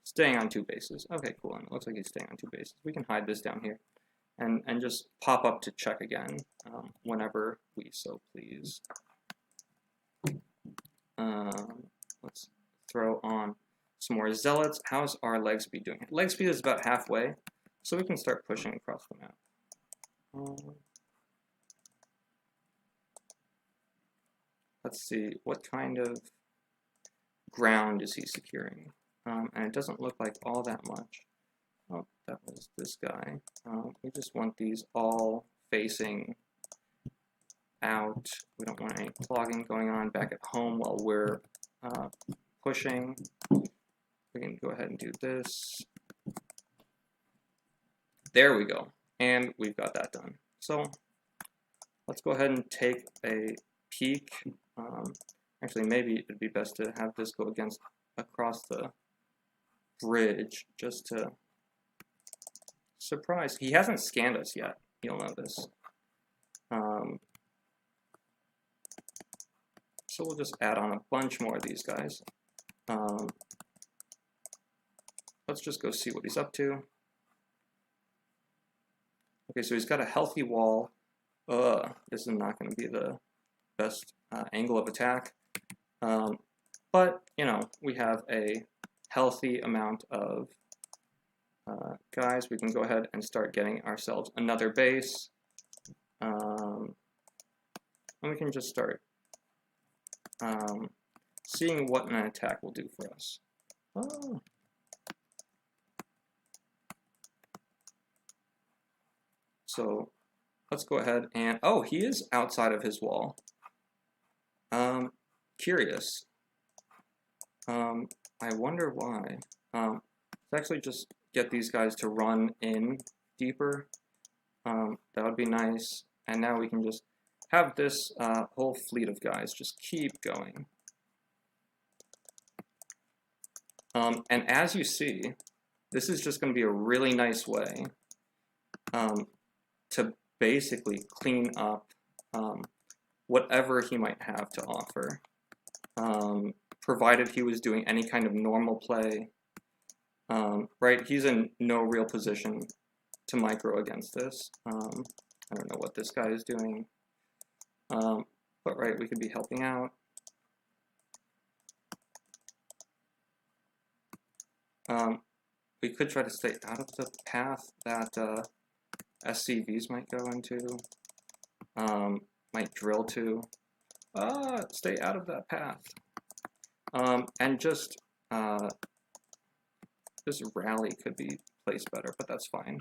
S4: staying on 2 bases? Okay, cool. And it looks like he's staying on 2 bases. We can hide this down here and just pop up to check again whenever we so please. Let's throw on some more zealots. How's our leg speed doing? Leg speed is about halfway, so we can start pushing across the map. Let's see, what kind of ground is he securing? And it doesn't look like all that much. Oh, that was this guy. We just want these all facing out. We don't want any clogging going on back at home while we're pushing. We can go ahead and do this. There we go. And we've got that done. So let's go ahead and take a peek. Actually, maybe it'd be best to have this go across the bridge just to surprise. He hasn't scanned us yet. You'll notice. So we'll just add on a bunch more of these guys. Let's just go see what he's up to. Okay, so he's got a healthy wall. This is not going to be the best angle of attack. But, you know, we have a healthy amount of guys. We can go ahead and start getting ourselves another base. And we can just start seeing what an attack will do for us. Oh. So let's go ahead and, oh, he is outside of his wall. Curious. I wonder why. Let's actually just get these guys to run in deeper. That would be nice. And now we can just have this whole fleet of guys just keep going. And as you see, this is just going to be a really nice way to basically clean up whatever he might have to offer, provided he was doing any kind of normal play. Right, he's in no real position to micro against this. I don't know what this guy is doing, but right, we could be helping out. We could try to stay out of the path that SCVs might go into, might drill to. Stay out of that path. And just this rally could be placed better, but that's fine.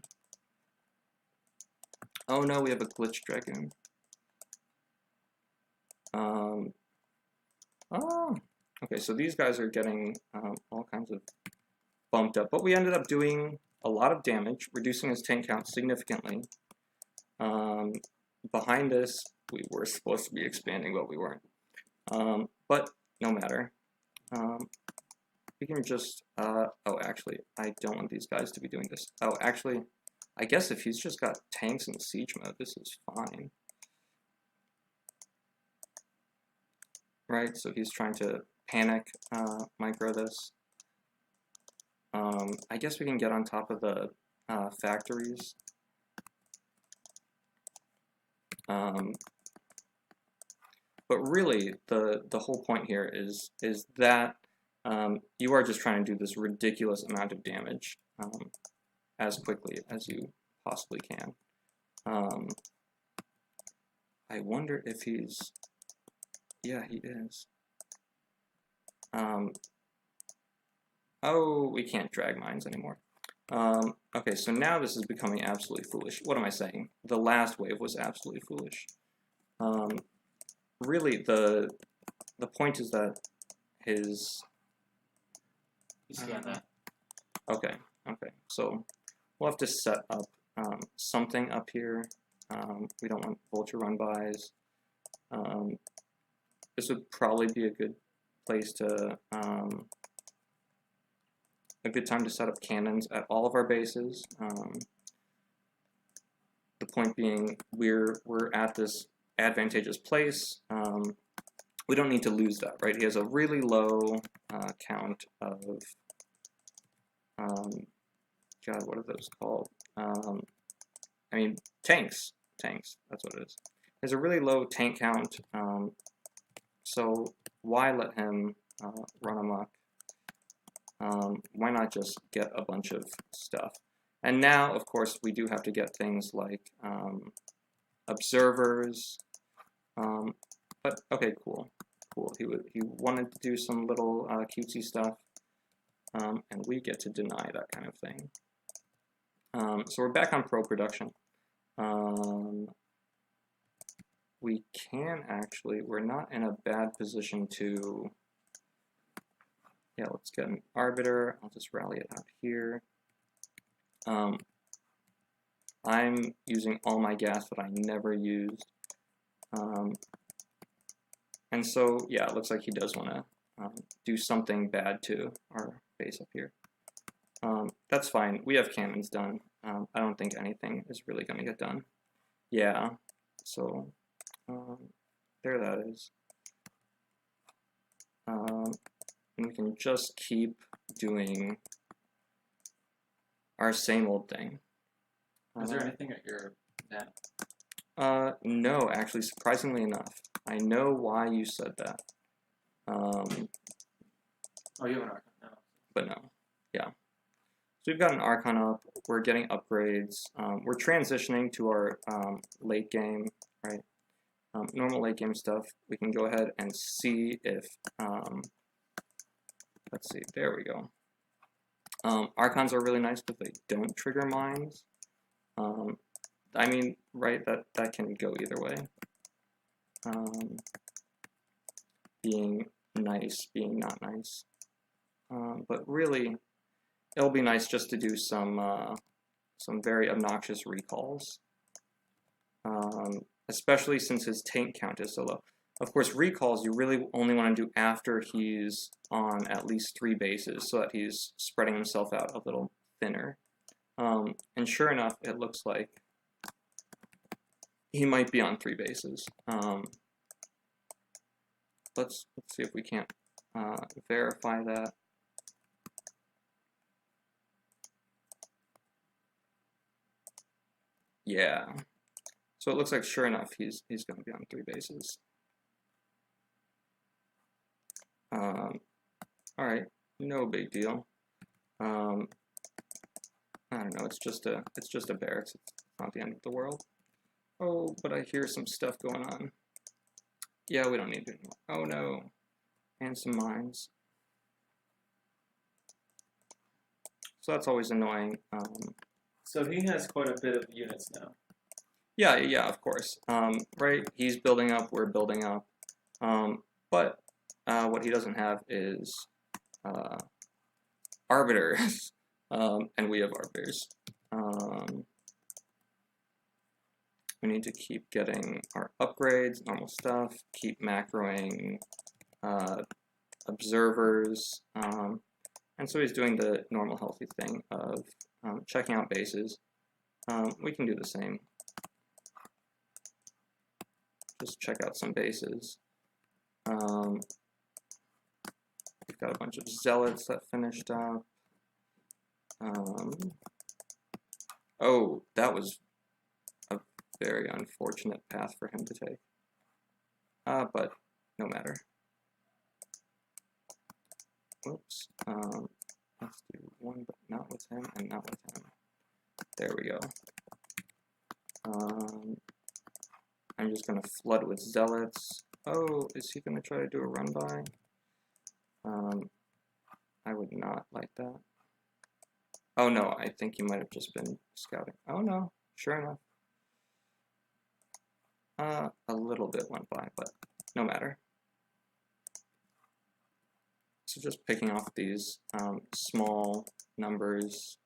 S4: Oh no, we have a glitch dragoon. Oh, okay, so these guys are getting all kinds of bumped up, but we ended up doing a lot of damage, reducing his tank count significantly. Behind us, we were supposed to be expanding, but we weren't. But no matter. We can just, oh, actually, I don't want these guys to be doing this. Oh, actually, I guess if he's just got tanks in siege mode, this is fine. Right, so he's trying to panic micro this. I guess we can get on top of the factories. But really, the whole point here is that you are just trying to do this ridiculous amount of damage as quickly as you possibly can. I wonder if he's... Yeah, he is. Oh, we can't drag mines anymore. Okay, so now this is becoming absolutely foolish. What am I saying? The last wave was absolutely foolish. Really, the point is that his...
S3: You scan that.
S4: Okay, so we'll have to set up something up here. We don't want vulture run-bys. This would probably be a good place to... a good time to set up cannons at all of our bases. The point being, we're at this advantageous place. We don't need to lose that, right? He has a really low count of, God, what are those called? I mean, tanks, that's what it is. There's a really low tank count, so why let him run amok? Why not just get a bunch of stuff? And now, of course, we do have to get things like observers. But okay, cool. He wanted to do some little cutesy stuff, and we get to deny that kind of thing. So we're back on pro production. We can actually. We're not in a bad position to. Yeah, let's get an arbiter. I'll just rally it out here. I'm using all my gas that I never used. And so, yeah, it looks like he does want to do something bad to our base up here. That's fine. We have cannons done. I don't think anything is really going to get done. Yeah, so there that is. And we can just keep doing our same old thing.
S3: Is there anything at your net?
S4: No, actually, surprisingly enough. I know why you said that.
S3: Oh, you have an Archon now.
S4: But no, yeah. So we've got an Archon up, we're getting upgrades, we're transitioning to our late game, right? Normal late game stuff. We can go ahead and see if let's see, there we go. Archons are really nice because they don't trigger mines. I mean, right, that can go either way. Being nice, being not nice. But really, it'll be nice just to do some very obnoxious recalls. Especially since his tank count is so low. Of course, recalls you really only want to do after he's on at least 3 bases, so that he's spreading himself out a little thinner. And sure enough, it looks like he might be on 3 bases. Let's see if we can't verify that. Yeah. So it looks like sure enough he's going to be on 3 bases. All right, no big deal. I don't know. It's just a barracks. It's not the end of the world. Oh, but I hear some stuff going on. Yeah, we don't need to anymore. Oh no, and some mines. So that's always annoying.
S3: So he has quite a bit of units now.
S4: Yeah, of course. Right, he's building up, we're building up. But what he doesn't have is arbiters, and we have arbiters. We need to keep getting our upgrades, normal stuff, keep macroing observers, and so he's doing the normal healthy thing of checking out bases. We can do the same. Just check out some bases. We've got a bunch of zealots that finished up. Oh, that was a very unfortunate path for him to take. But no matter. Whoops. Let's do one, but not with him, and not with him. There we go. I'm just going to flood with zealots. Oh, is he going to try to do a run-by? I would not like that. Oh no, I think he might have just been scouting. Oh no, sure enough. A little bit went by, but no matter. So just picking off these small numbers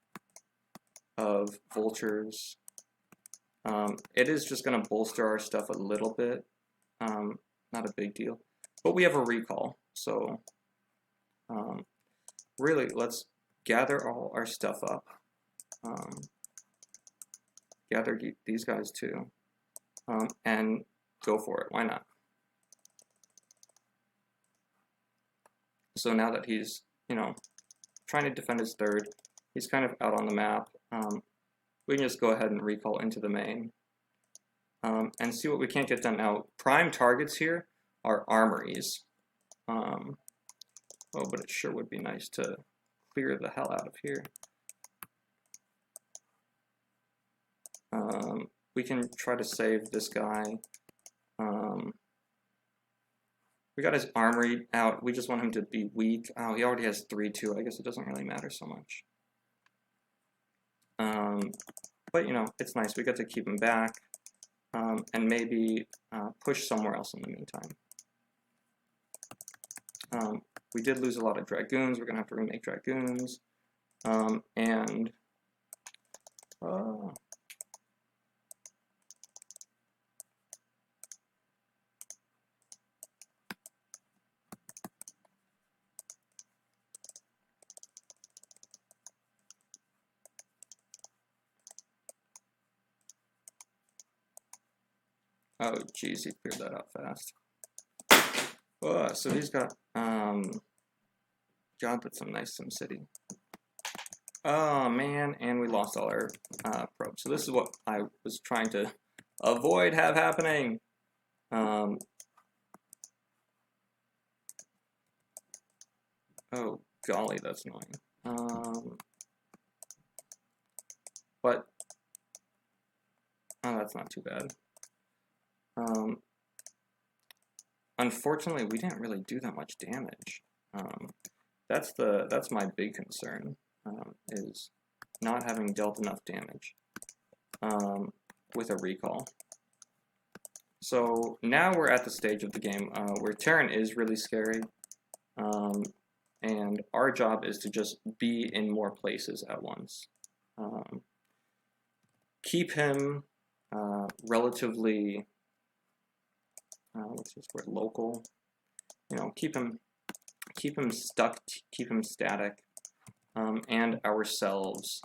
S4: of vultures. It is just going to bolster our stuff a little bit. Not a big deal. But we have a recall, so really let's gather all our stuff up. Gather these guys too. And go for it. Why not? So now that he's, trying to defend his third, he's kind of out on the map. We can just go ahead and recall into the main and see what we can't get done. Now, prime targets here are armories. Oh, but it sure would be nice to clear the hell out of here. We can try to save this guy. We got his armory out. We just want him to be weak. Oh, he already has 3 too. I guess it doesn't really matter so much. But it's nice. We get to keep him back and maybe push somewhere else in the meantime. We did lose a lot of dragoons. We're gonna have to remake dragoons, and oh geez, he cleared that out fast. So he's got God, that's some nice SimCity. Oh man, and we lost all our probes. So this is what I was trying to avoid happening. Oh golly, that's annoying. But oh, that's not too bad. Unfortunately, we didn't really do that much damage. that's my big concern, is not having dealt enough damage with a recall. So now we're at the stage of the game where Terran is really scary, and our job is to just be in more places at once. Keep him relatively, what's this word, local. You know, keep him stuck, keep him static, and ourselves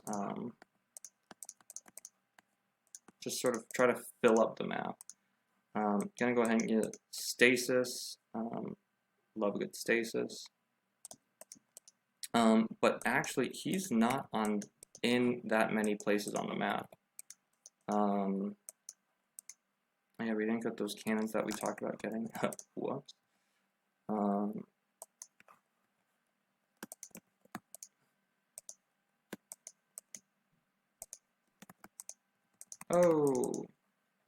S4: just sort of try to fill up the map. Gonna go ahead and get stasis. Love a good stasis. But actually, he's not in that many places on the map. Yeah, we didn't get those cannons that we talked about getting. Whoops. Oh,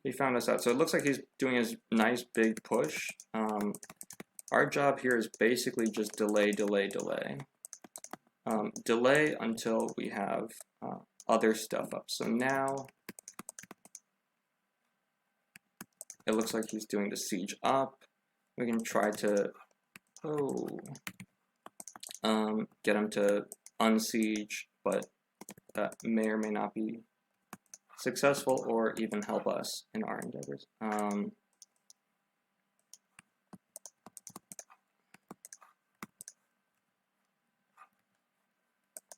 S4: he found us out. So it looks like he's doing his nice big push. Our job here is basically just delay, delay, delay. Delay until we have other stuff up. So now it looks like he's doing the siege up. We can try to get him to unsiege, but that may or may not be successful or even help us in our endeavors.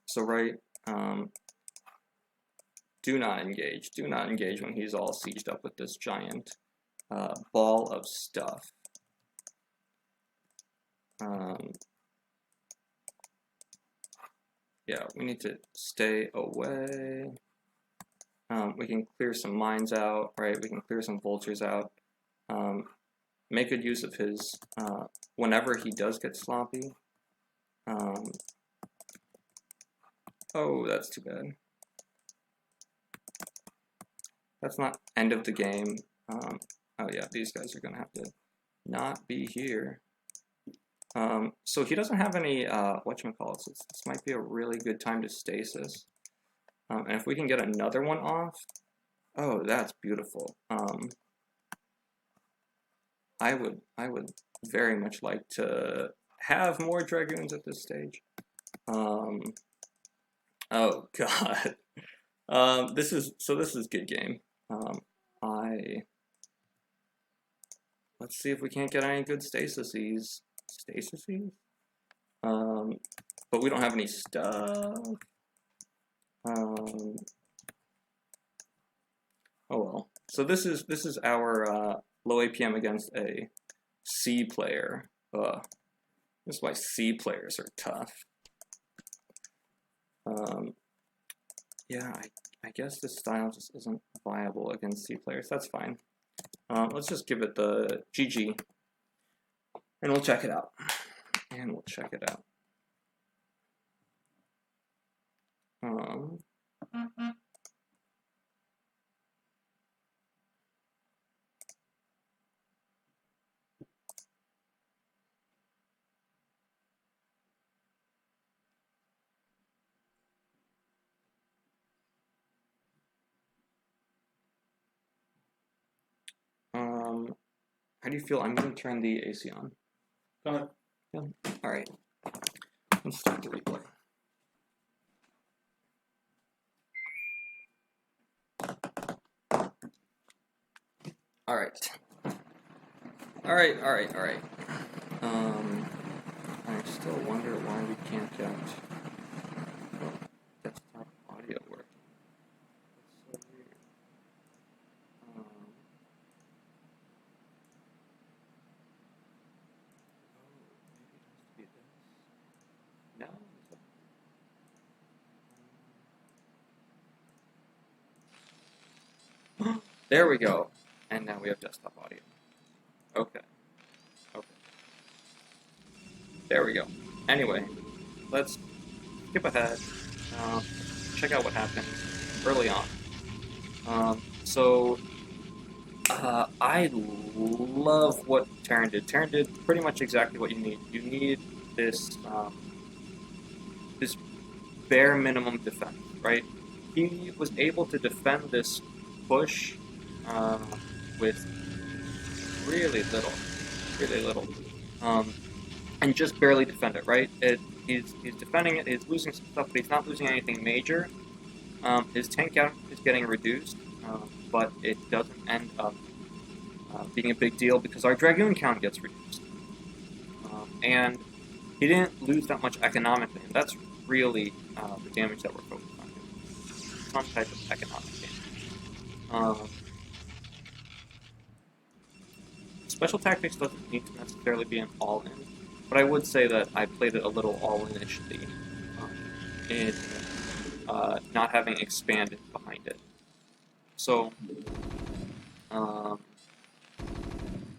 S4: So right, do not engage. Do not engage when he's all sieged up with this giant ball of stuff. Yeah, we need to stay away. We can clear some mines out, right? We can clear some vultures out. Make good use of his, whenever he does get sloppy. Oh, that's too bad. That's not end of the game. Oh yeah, these guys are gonna have to not be here. So he doesn't have any, whatchamacallits. This might be a really good time to stasis. And if we can get another one off, oh, that's beautiful. I would very much like to have more dragoons at this stage. Oh God. This is good game. Let's see if we can't get any good stasises. But we don't have any stuff. Oh well. So this is our low APM against a C player. This is why C players are tough. Yeah, I guess this style just isn't viable against C players. That's fine. Let's just give it the GG, and we'll check it out. How do you feel? I'm going to turn the AC on.
S2: Go ahead.
S4: Yeah. All right. Let's start the replay. All right. I still wonder why we can't get desktop audio working. That's so weird. Maybe it has to be this. No. There we go. And now we have desktop audio. Okay. There we go. Anyway, let's skip ahead. Check out what happened early on. I love what Terran did. Terran did pretty much exactly what you need. You need this this bare minimum defense, right? He was able to defend this push with really little, and just barely defend it, right? He's defending it, he's losing some stuff, but he's not losing anything major. His tank count is getting reduced, but it doesn't end up being a big deal because our dragoon count gets reduced. And he didn't lose that much economically, and that's really the damage that we're focused on here. Some type of economic damage. Special tactics doesn't need to necessarily be an all-in, but I would say that I played it a little all-in-ishly in not having expanded behind it. So, and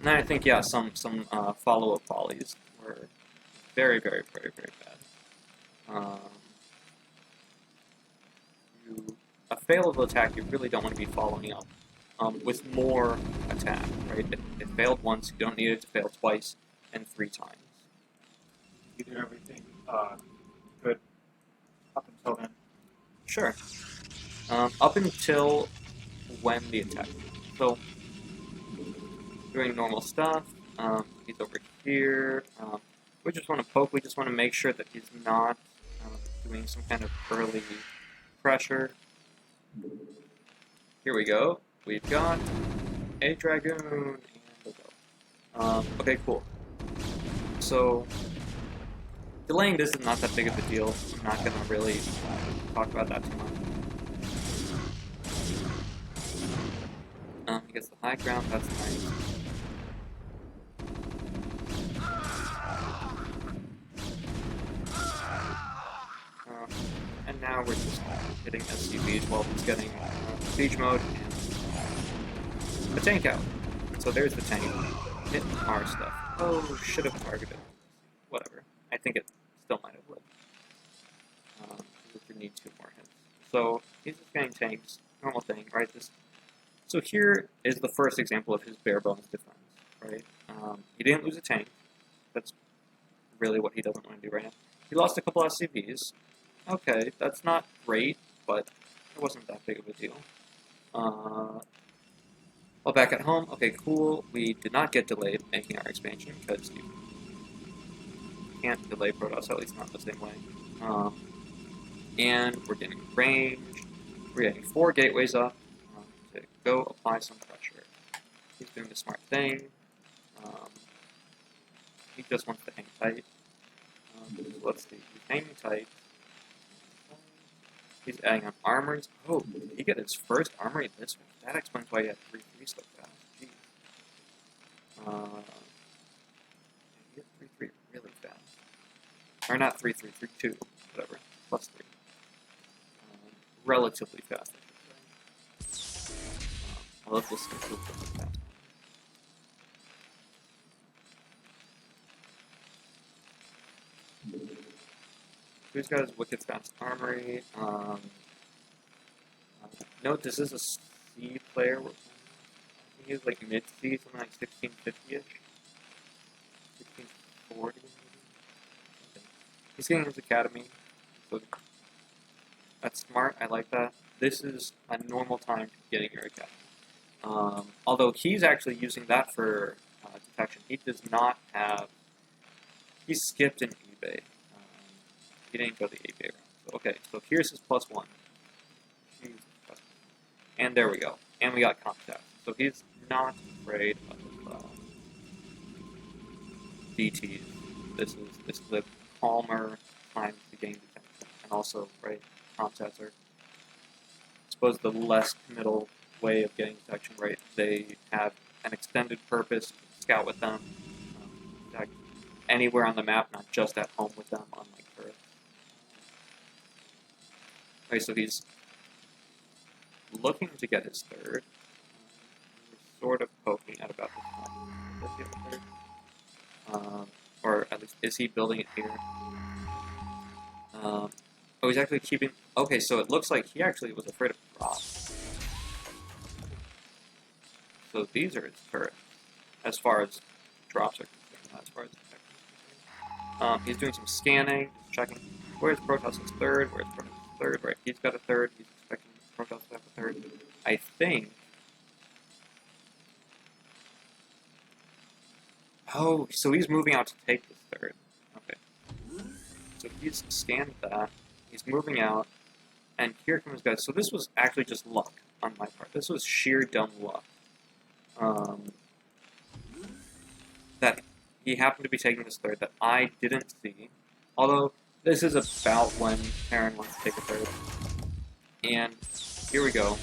S4: then I think, yeah, some follow-up volleys were very bad. A failed attack, you really don't want to be following up with more attack, right? It failed once, you don't need it to fail twice and 3 times.
S3: You did everything good up until then.
S4: Sure. Up until when the attack. So, doing normal stuff. He's over here. We just want to poke. We just want to make sure that he's not doing some kind of early pressure. Here we go. We've got a dragoon. And we'll go. Okay, cool. So, delaying this is not that big of a deal. I'm not going to really talk about that too much. He gets the high ground, that's nice. And now we're just hitting SCVs while he's getting siege mode and a tank out. So there's the tank. Hit our stuff. Oh, should have targeted. Whatever. I think it still might have lived. We need 2 more hits. So he's just getting tanks. Normal thing, right? So here is the first example of his bare bones defense, right? He didn't lose a tank. That's really what he doesn't want to do right now. He lost a couple SCVs. Okay, that's not great, but it wasn't that big of a deal. Well, back at home, okay, cool. We did not get delayed making our expansion because you can't delay Protoss, at least not the same way. And we're getting range. We're getting 4 gateways up to go apply some pressure. He's doing the smart thing. He just wants to hang tight. Let's see. He's hanging tight. He's adding on armors. Oh, did he get his first armory this week? That explains why he had 3-3 so fast. Jeez. He had 3-3 really fast. Or not 3-3, 3-2, whatever. +3. Relatively fast, I should say. Although this is really fast. Who's got his wicked fast armory? Note this is a C player. I think he's like mid-C, something like 1650-ish. 1640 maybe? Okay. He's getting his academy, so that's smart, I like that. This is a normal time to be getting your academy. Although he's actually using that for detection. He does not have... He skipped an eBay. He didn't go the eBay route. So, okay, so here's his +1. Jesus Christ. And there we go. And we got contact. So he's not afraid of DTs. This is a calmer time to gain detection. And also, right, contacts are, I suppose, the less committal way of getting detection, right? They have an extended purpose. Scout with them. Attack anywhere on the map, not just at home with them, unlike Earth. Okay, so he's looking to get his 3rd. We're sort of poking at about this time. Does he have a 3rd? Or at least, is he building it here? Oh, he's actually keeping... Okay, so it looks like he actually was afraid of drops. So these are his turrets, as far as drops are concerned, not as far as detection is concerned. He's doing some scanning, just checking. Where's Protoss' third? Where's Protoss' third? Right, he's got a third. He's expecting Protoss to have a third. I think. Oh, so he's moving out to take this third. Okay. So he's scanned that. He's moving out. And here comes guys. So this was actually just luck on my part. This was sheer dumb luck. That he happened to be taking this third that I didn't see. Although, this is about when Terran wants to take a third. And here we go.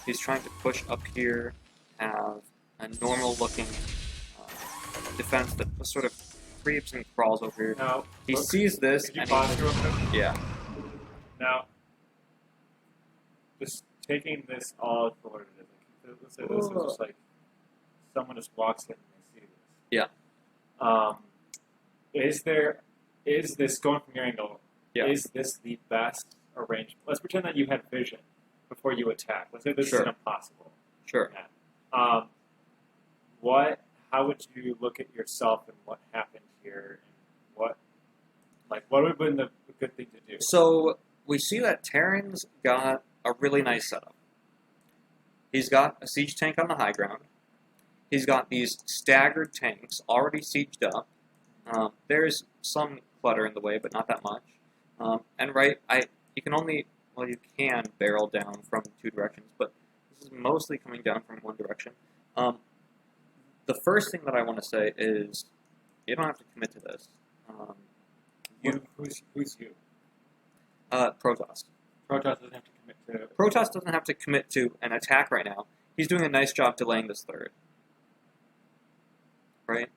S4: He's trying to push up here, have a normal-looking defense that sort of creeps and crawls over here.
S2: Now,
S4: He sees this,
S2: could you
S4: and
S2: pause real quick?
S4: yeah.
S2: Now, just taking this all for what it is. Like, let's say this is just like someone just walks in and they see this.
S4: Yeah.
S2: Is this going from your angle?
S4: Yeah.
S2: Is this the best arrangement? Let's pretend that you had vision before you attack. Let's say this
S4: Sure.
S2: is impossible.
S4: Sure.
S2: How would you look at yourself and what happened here, and what would have been the good thing to do?
S4: So we see that Terran's got a really nice setup. He's got a siege tank on the high ground. He's got these staggered tanks already sieged up. There's some clutter in the way, but not that much. And you can barrel down from two directions, but this is mostly coming down from one direction. The first thing that I want to say is you don't have to commit to this.
S2: Who's you?
S4: Protoss.
S2: Protoss doesn't have to commit to.
S4: Protoss doesn't have to commit to an attack right now. He's doing a nice job delaying this third. Right?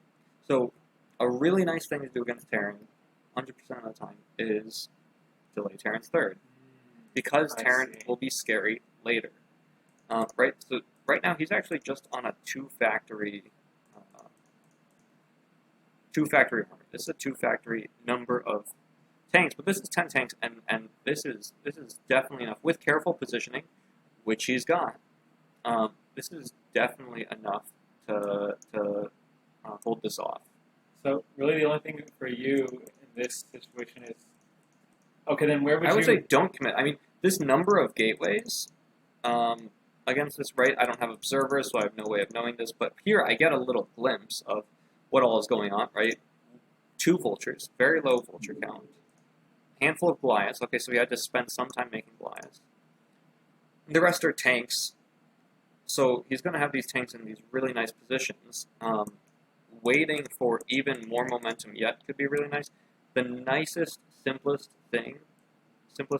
S4: So, a really nice thing to do against Terran, 100% of the time, is delay Terran's third. Because
S2: I
S4: Terran
S2: see.
S4: will be scary later. Right? So, right now, he's actually just on a two-factory armor. This is a two-factory number of tanks, but this is 10 tanks, and this is definitely enough. With careful positioning, which he's got, this is definitely enough to hold this off.
S2: So really, the only thing for you in this situation is okay. Then where would
S4: I would
S2: you?
S4: say don't commit. I mean, this number of gateways against this right, I don't have observers, so I have no way of knowing this. But here, I get a little glimpse of what all is going on. Right, 2 vultures, very low vulture count. Handful of Goliaths. Okay, so we had to spend some time making Goliaths. The rest are tanks. So he's going to have these tanks in these really nice positions. Waiting for even more momentum yet could be really nice. The nicest, simplest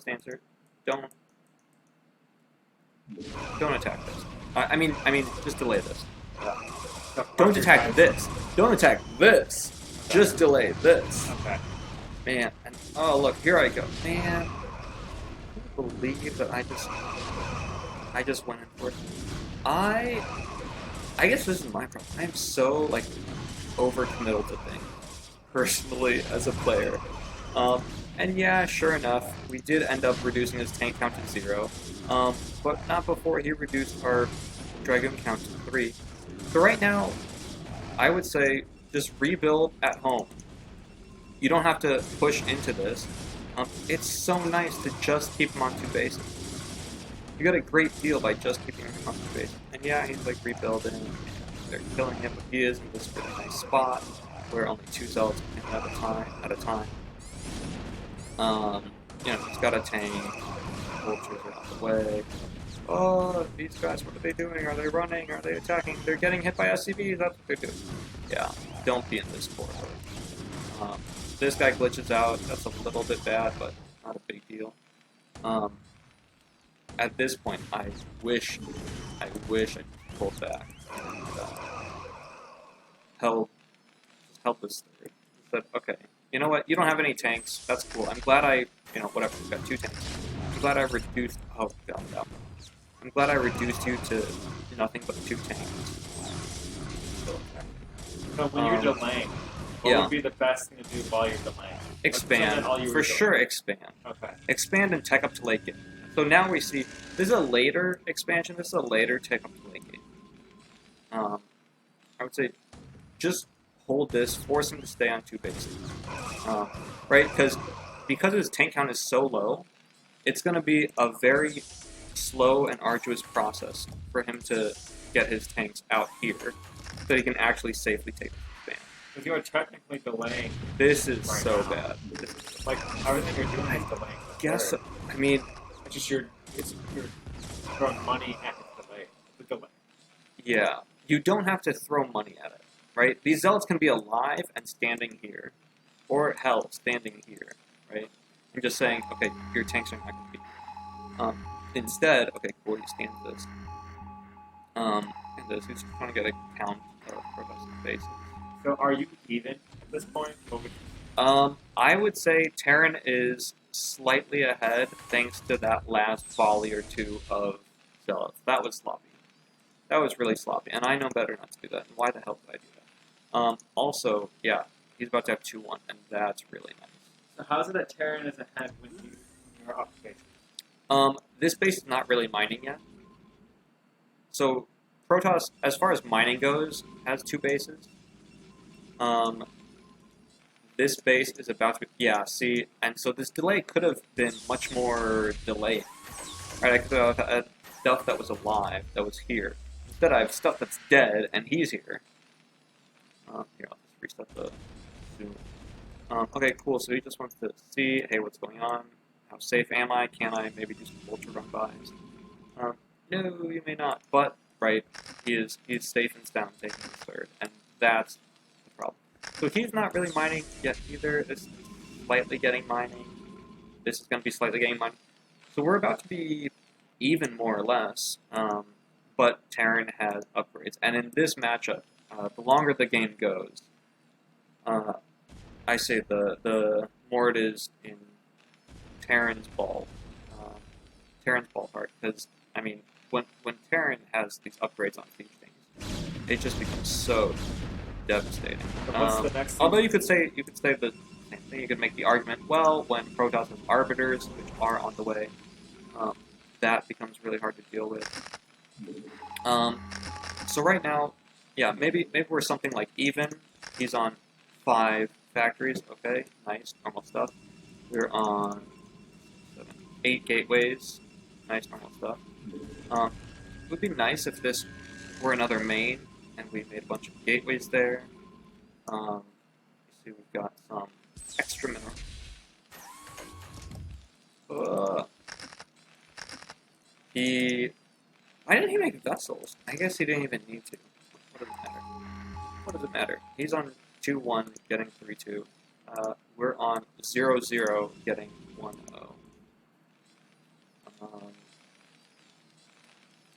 S4: answer, don't attack this. I mean, just delay this. Don't attack this. Don't attack this.
S2: Okay.
S4: Just delay this.
S2: Okay.
S4: Man, and oh look, here I go. Man, I can't believe that I just went in for it. I guess this is my problem. I'm so overcommittal to things personally as a player. And yeah, sure enough, we did end up reducing his tank count to 0. But not before he reduced our dragoon count to 3. So right now, I would say just rebuild at home. You don't have to push into this. It's so nice to just keep him on 2 bases. You got a great deal by just keeping him on 2 bases. And yeah, he's rebuilding, and they're killing him, but he is in this really nice spot where only 2 cells can hit at a time. He's got a tank, vultures are out the way. Oh, these guys, what are they doing? Are they running? Are they attacking? They're getting hit by SCVs, that's what they're doing. Yeah, don't be in this corridor. This guy glitches out, that's a little bit bad, but not a big deal. At this point, I wish I pulled back and help this third. Said, okay, you know what? You don't have any tanks. That's cool. I'm glad whatever. We've got 2 tanks. I'm glad I reduced. Oh god, no. I'm glad I reduced you to nothing but 2 tanks.
S2: So when you're delaying, what would be the best thing to do while you're delaying?
S4: Expand. For sure, expand.
S2: Okay.
S4: Expand and tech up to late game. So now we see, this is a later expansion, this is a later tech up to late game. I would say, just hold this, force him to stay on 2 bases. Right? Because
S1: because his tank count is so low, it's going to be a very slow and arduous process for him to get his tanks out here so that he can actually safely take the spam.
S2: Because you are technically delaying.
S1: This is
S2: Right
S1: so
S2: now.
S1: bad.
S2: Like everything you're doing is delaying.
S1: Guess, I mean,
S2: It's just you're throwing money at the delay. The delay.
S1: yeah, you don't have to throw money at it, right? These zealots can be alive and standing here, or hell, standing here, right? I'm just saying, okay, your tanks are not going to be. Instead, okay, cool, he stands this. And this, he's just trying to get a count of Protoss bases.
S2: So are you even at this point? What would
S1: I would say Terran is slightly ahead thanks to that last volley or two of zealots. That was sloppy. That was really sloppy, and I know better not to do that. And why the hell did I do that? Also, yeah, he's about to have 2-1, and that's really nice.
S2: So how's it that Terran is ahead when you're up base?
S1: This base is not really mining yet. So Protoss, as far as mining goes, has 2 bases. This base is about to be, yeah, see, and so this delay could have been much more delayed. Right, I could have had stuff that was alive, that was here. Instead I have stuff that's dead, and he's here. Here, I'll just reset the zoom. Okay, cool, so he just wants to see, hey, what's going on? How safe am I? Can I maybe do some vulture run buys? No, you may not, but, right, he's safe and sound taking the third, and that's the problem. So he's not really mining yet either. This is slightly getting mining. This is going to be slightly getting mining. So we're about to be even more or less, but Terran has upgrades. And in this matchup, the longer the game goes, I say the more it is in Terran's ballpark. Because, I mean, when Terran has these upgrades on these things, it just becomes so devastating.
S2: So what's the next
S1: Although you could say the same thing. You could make the argument, well, when Protoss has arbiters, which are on the way, that becomes really hard to deal with. So right now, yeah, maybe we're something like even. He's on 5 factories. Okay, nice, normal stuff. We're on 8 gateways. Nice, normal stuff. It would be nice if this were another main and we made a bunch of gateways there. You see, we've got some extra mineral. Why didn't he make vessels? I guess he didn't even need to. What does it matter? What does it matter? He's on 2-1, getting 3-2. We're on 0-0, getting 1-0.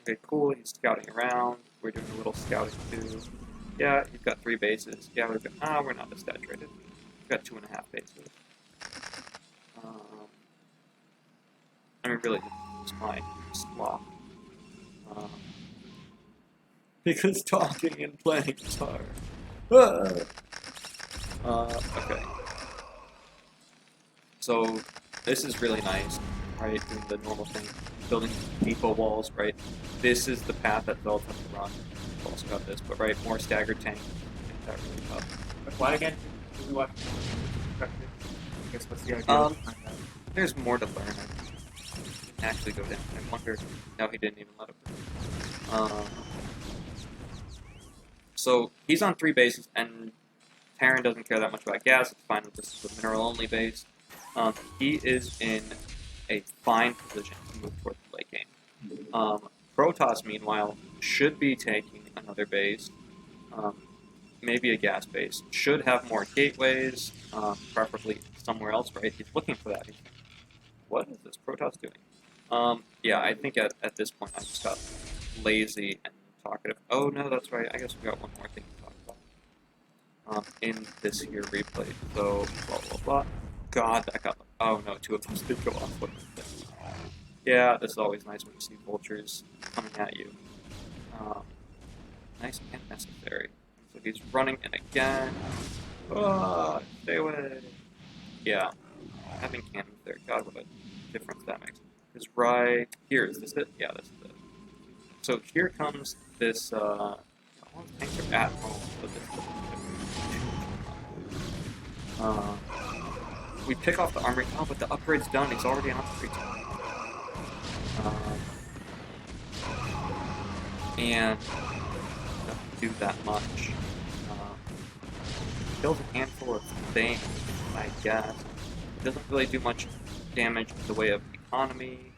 S1: Okay, cool. He's scouting around. We're doing a little scouting too. Yeah, he's got 3 bases. Yeah, we're not this saturated. We've got 2.5 bases. I mean, really, it's my slop. Because talking and playing is hard. Okay. So, this is really nice, right? Doing the normal thing. Building depot walls, right? This is the path that Zealots have to run. We've also got this, but right, more staggered tank. Make that really tough.
S2: But why again? Do we watch? I guess what's the idea behind that?
S1: There's more to learn. I can actually go down. I wonder. No, he didn't even let it. So he's on 3 bases, and Terran doesn't care that much about gas. It's fine with this is a mineral-only base. He is in a fine position to move toward the late game. Protoss, meanwhile, should be taking another base, maybe a gas base. Should have more gateways, preferably somewhere else, right? He's looking for that. What is this Protoss doing? Yeah, I think at this point I just got lazy and talkative. Oh no, that's right. I guess we got one more thing to talk about in this here replay. So blah blah blah. God, that got. Oh no, 2 of them did go off. What is this? Yeah, this is always nice when you see vultures coming at you. Nice and necessary. So he's running in again. Oh, stay away. Yeah, having cannons there. God, what a difference that makes. Is right here. Is this it? Yeah, this is it. So here comes this. All the tanks are at home, but this. we pick off the armory. Oh, but the upgrade's done. He's already on the Teutonic. And doesn't do that much. Kills a handful of things, I guess. It doesn't really do much damage in the way of economy.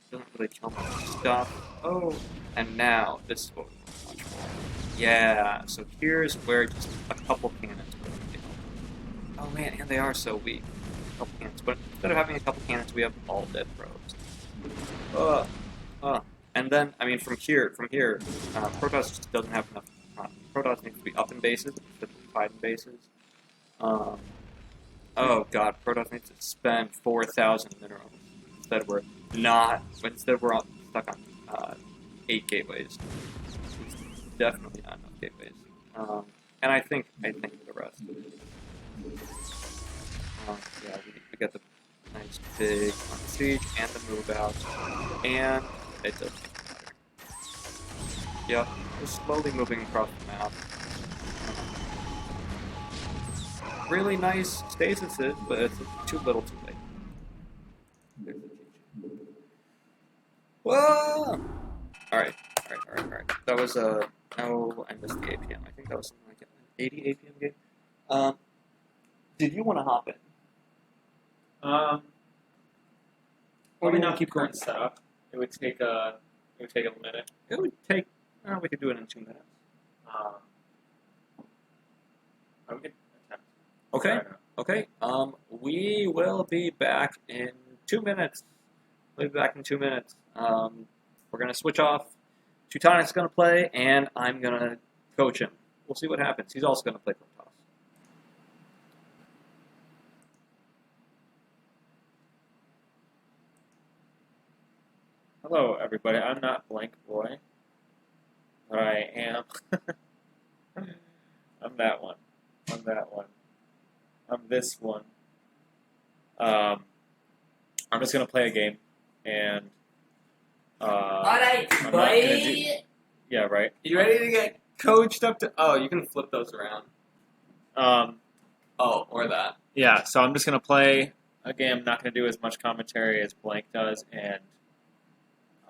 S1: Doesn't really kill much stuff. Oh, and now this is what we want to watch for. Yeah, so here's where just a couple cannons would be helpful. Oh man, and they are so weak. A couple cannons, but instead of having a couple cannons, we have all dead pros. And then, I mean, from here, Protoss just doesn't have enough. Protoss needs to be up in bases instead of 5 in bases. Oh god, Protoss needs to spend 4,000 minerals. Instead we're stuck on 8 gateways. It's definitely not enough gateways. And I think the rest. Yeah, we get the nice big on the siege and the move out, and it doesn't matter. Yep, we're slowly moving across the map. Really nice stasis, but it's too little too late. Whoa! Alright. That was I missed the APM. I think that was something like an 80 APM game. Did you want to hop in?
S2: Or we now keep current setup. It would take a minute.
S1: It would take. We could do it in 2 minutes.
S2: I would attempt.
S1: Okay. Okay. We will be back in 2 minutes. We'll be back in 2 minutes. We're gonna switch off. Teutonic's gonna play, and I'm gonna coach him. We'll see what happens. He's also gonna play Protoss.
S2: Hello, everybody. I'm not Blank Boy, but I am. I'm that one. I'm this one. I'm just gonna play a game, and
S1: Alright,
S2: I'm not gonna do. Yeah, right.
S1: You ready to get coached up to? Oh, you can flip those around. Oh, or that.
S2: Yeah. So I'm just gonna play a game. I'm not gonna do as much commentary as Blank does, and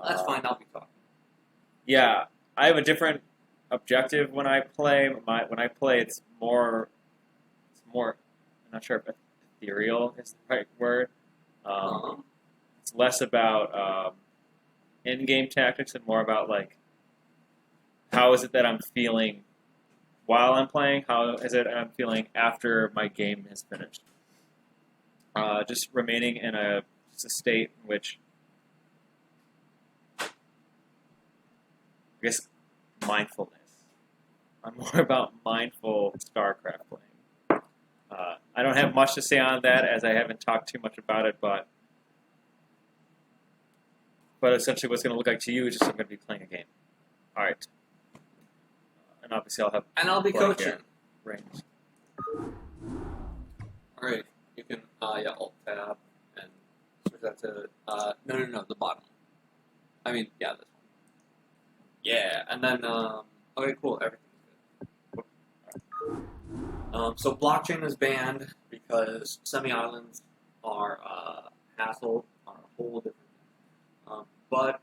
S1: That's fine. I'll be talking.
S2: yeah, I have a different objective when I play. When I play, it's more. I'm not sure if ethereal is the right word. It's less about in-game tactics and more about like how is it that I'm feeling while I'm playing. How is it I'm feeling after my game has finished. Just remaining in a state in which. I guess mindfulness. I'm more about mindful StarCraft playing. I don't have much to say on that as I haven't talked too much about it, but essentially what's going to look like to you is just I'm going to be playing a game. All right. And obviously I'll be
S1: coaching.
S2: Rings.
S1: All right. You can Alt tab and switch that to no, the bottom. I mean, yeah, this one. Yeah, and then okay, cool. Everything's good. So blockchain is banned because semi-islands are hassle, are a whole different thing. But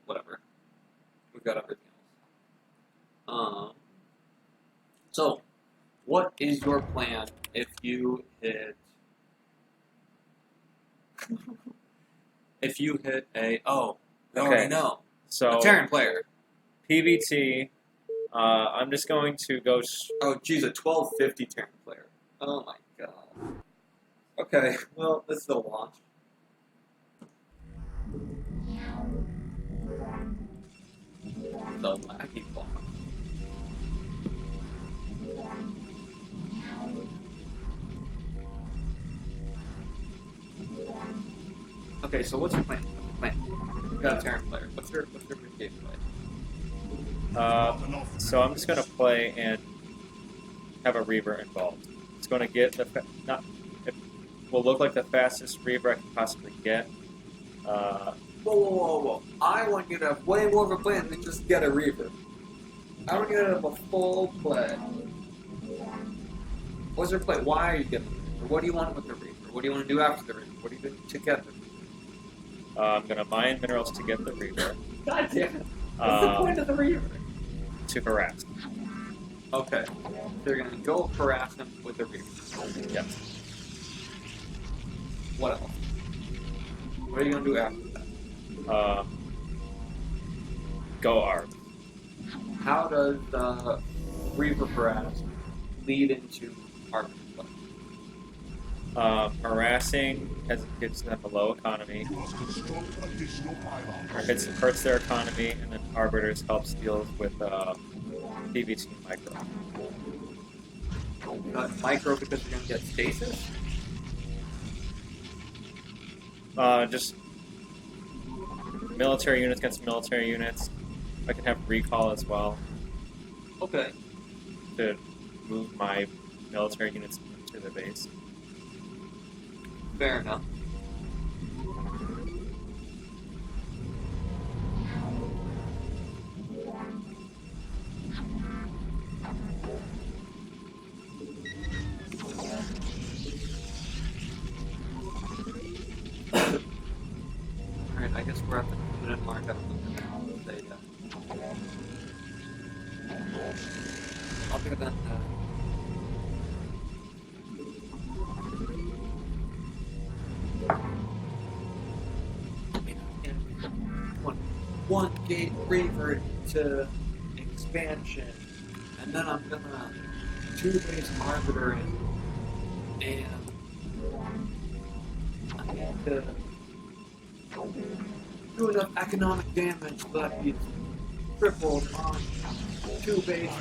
S1: whatever, we've got everything else. So, what is your plan if you hit? If you hit a we already know.
S2: So
S1: A Terran player.
S2: PvT. I'm just going to go.
S1: Oh, geez, a 1250 Terran player. Oh my god. Okay, well, this is the launch. The laggy launch. Okay, so what's your plan? You got a Terran player. What's your gameplay?
S2: So I'm just going to play and have a Reaver involved. It's going to get it will look like the fastest Reaver I can possibly get.
S1: Whoa. I want you to have way more of a plan than just get a Reaver. I want you to have a full play. What's your play? Why are you getting the Reaver? What do you want with the Reaver? What do you want to do after the Reaver? What do you do to get the Reaver?
S2: I'm gonna mine minerals to get the Reaver.
S1: God damn it. What's the point of the Reaver?
S2: To harass.
S1: Okay. They're gonna go harass him with the Reaver.
S2: Yes.
S1: What else? What are you gonna do after that?
S2: Go arb.
S1: How does the Reaver harass lead into arbiter play?
S2: Harassing gives them a low economy, or hurts their economy, and then arbiters helps deals with PvT micro.
S1: Micro because you're gonna get stasis?
S2: Just military units against military units. I can have recall as well
S1: Okay.
S2: to move my military units into the base.
S1: Fair enough. Alright, I guess we're at the minute mark. I don't know if they other than one gate Reaver to expansion, and then I'm gonna 2-base arbiter and I need to do enough economic damage so that he's tripled on 2-base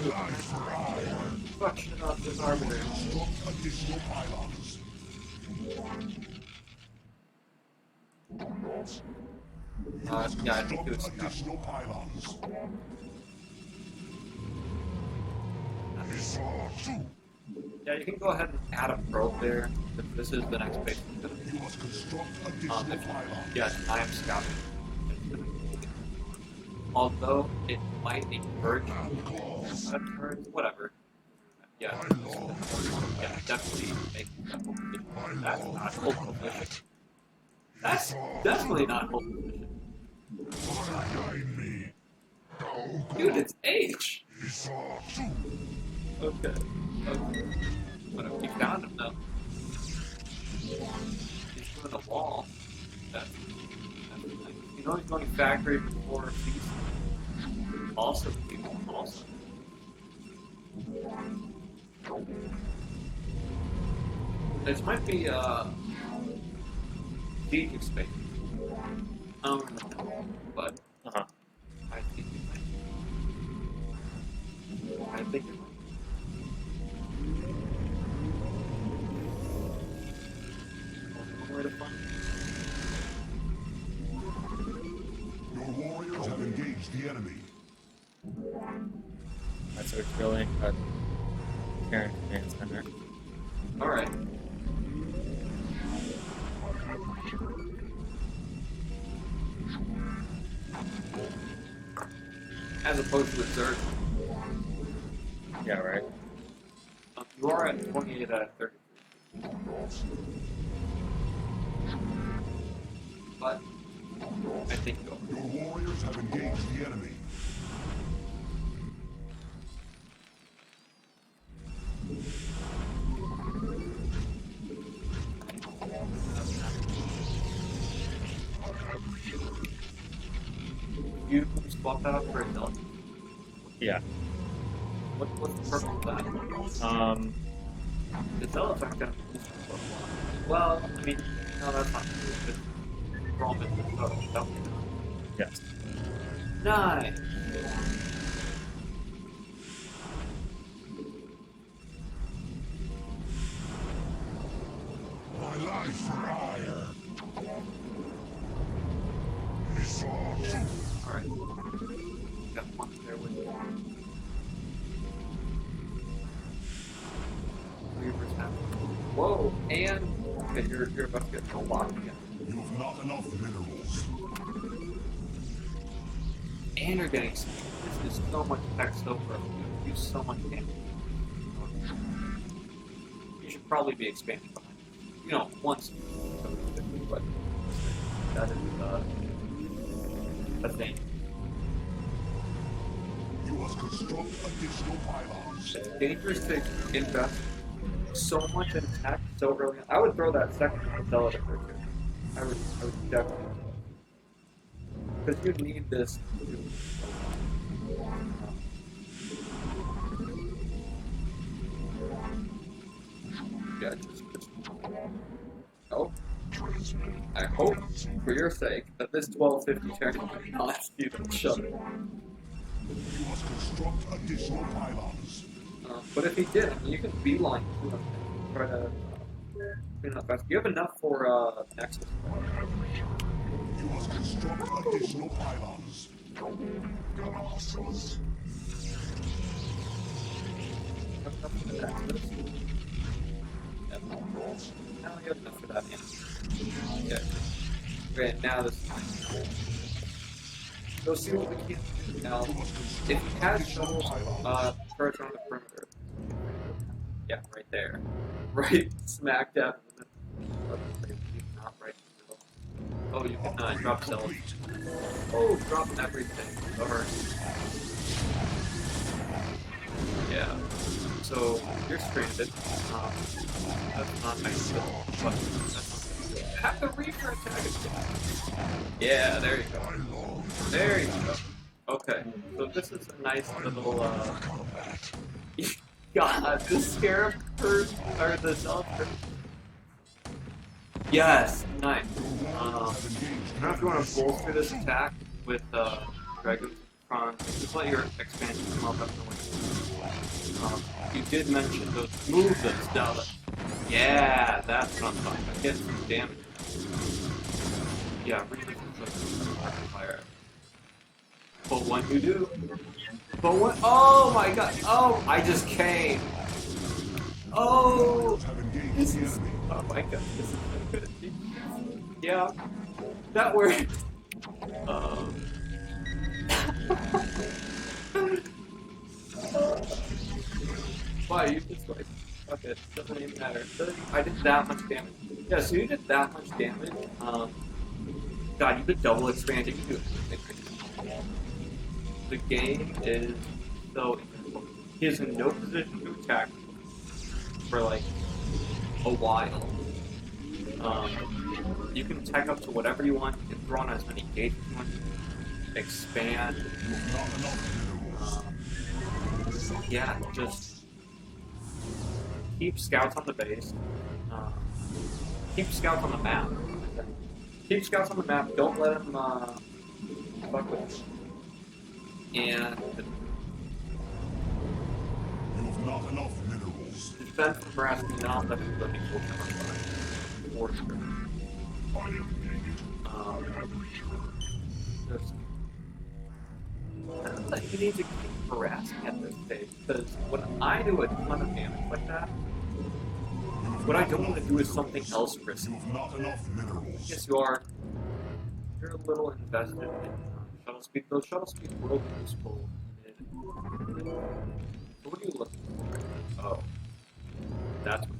S1: fuck shit up with arbiter. Yeah, I think it was yeah, you can go ahead and add a probe there. If this is the next base. Yes, I am scouting. Although it might encourage whatever. Yeah, definitely make that whole position. That's not whole position. That's definitely not whole position. Dude, it's H. Okay. Whatever. You found him though. He's doing a wall. That's nice. You know he's going factory before season. Also, people. Also. This might be siege space. I don't really know, but I think it might. I think it might. Where to find
S5: Your warriors have engaged the enemy.
S2: That's what we're building a Terran command center.
S1: Alright. As opposed to a Zerg.
S2: Yeah, right.
S1: You are at 28 out of 30. But I think go.
S5: Your warriors have engaged the enemy.
S2: You swap that out for a hill? Yeah.
S1: What's the purpose of that? The zealots aren't gonna be useful for a while. Well, I mean, no, that's not true. We're all missing the total, don't we?
S2: Yes.
S1: Nice!
S5: My life for hire.
S1: Alright. Got one there with you. Reaver's happening. Whoa! And okay, you're about to get a lock again.
S5: You've not enough minerals.
S1: And you're getting speed. This is so much tech so far. You use so much damage. probably be expanding behind. You know, once. But that is a thing.
S5: You must construct additional pylons.
S1: It's dangerous to invest so much in tech so early on. I would throw that second Zealot in there too. I would definitely do it. Because you need this. Yeah, just oh. I hope, for your sake, that this 1250 turn is not even shut.
S5: You must construct additional pylons.
S1: But if he did, I mean, you can beeline to him and try to clean up fast. Do you have enough for Nexus?
S5: You must construct additional pylons.
S1: Have enough for the Nexus? Yep. Now you have enough for that, man. Yeah. Great, now this is go see what we can do now. If he has shuttles, turrets around the perimeter. Yeah, right there. Right smack dab in the middle. Not right in the middle. Oh, you can drop cells. Oh, drop everything. Or yeah. So you're stranded. That's not nice at all. But that's not have the Reaver attack again. Yeah, there you go. There you go. Okay, so this is a nice little, God, this Scarab first, or the Zealot first. Yes, nice. I don't know if you want to bolster this attack with, dragoon prawn. Just let your expansion come up after the you did mention those moves that Zealot. Yeah, that's what I'm talking about. Get some damage. Yeah, Reaver is like fire. But when you do, oh my god, oh, I just came. Oh, this is, oh my god, this is good. Yeah, that worked. Why, you just like, okay, it doesn't even matter. I did that much damage. Yeah, so you did that much damage. God, you could double expand it. You could do it. The game is so incredible. He is in no position to attack for like a while. You can tech up to whatever you want. You can throw on as many gates as you want. Expand. Yeah, just keep scouts on the base. Keep scouts on the map. Keep scouts on the map. Don't let him fuck with you. And
S5: You have not enough minerals.
S1: defend from harassment, not let him living full cover. For sure. Just, I don't think you need to keep harassing at this stage, because when I do a ton of damage like that, what I don't want to do is something else risky.
S5: You have not enough minerals.
S1: Yes, you are. You're a little invested in shuttle speed. Those shuttle speed will be useful. So what are you looking for? Oh. That's what.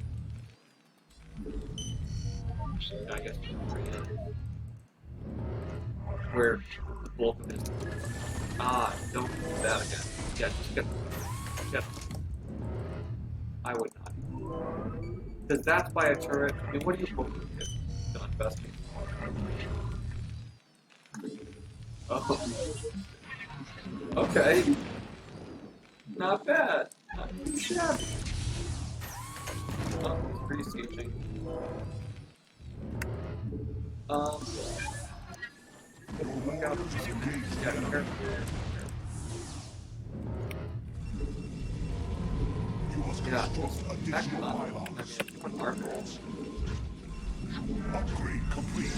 S1: I guess where the bulk of it is. Ah, don't do that again. Yeah, just get. I would not. Because that's by a turret. I mean, what do you hope to get? Done investing. Oh. Okay. Not bad. Not too shabby. Oh, it's pretty sieging. Look out. Yeah, careful.
S5: You must
S1: Yeah,
S5: construct
S1: back
S5: additional
S1: up. I mean,
S5: pylons.
S1: if you want arbiters.
S5: Upgrade complete.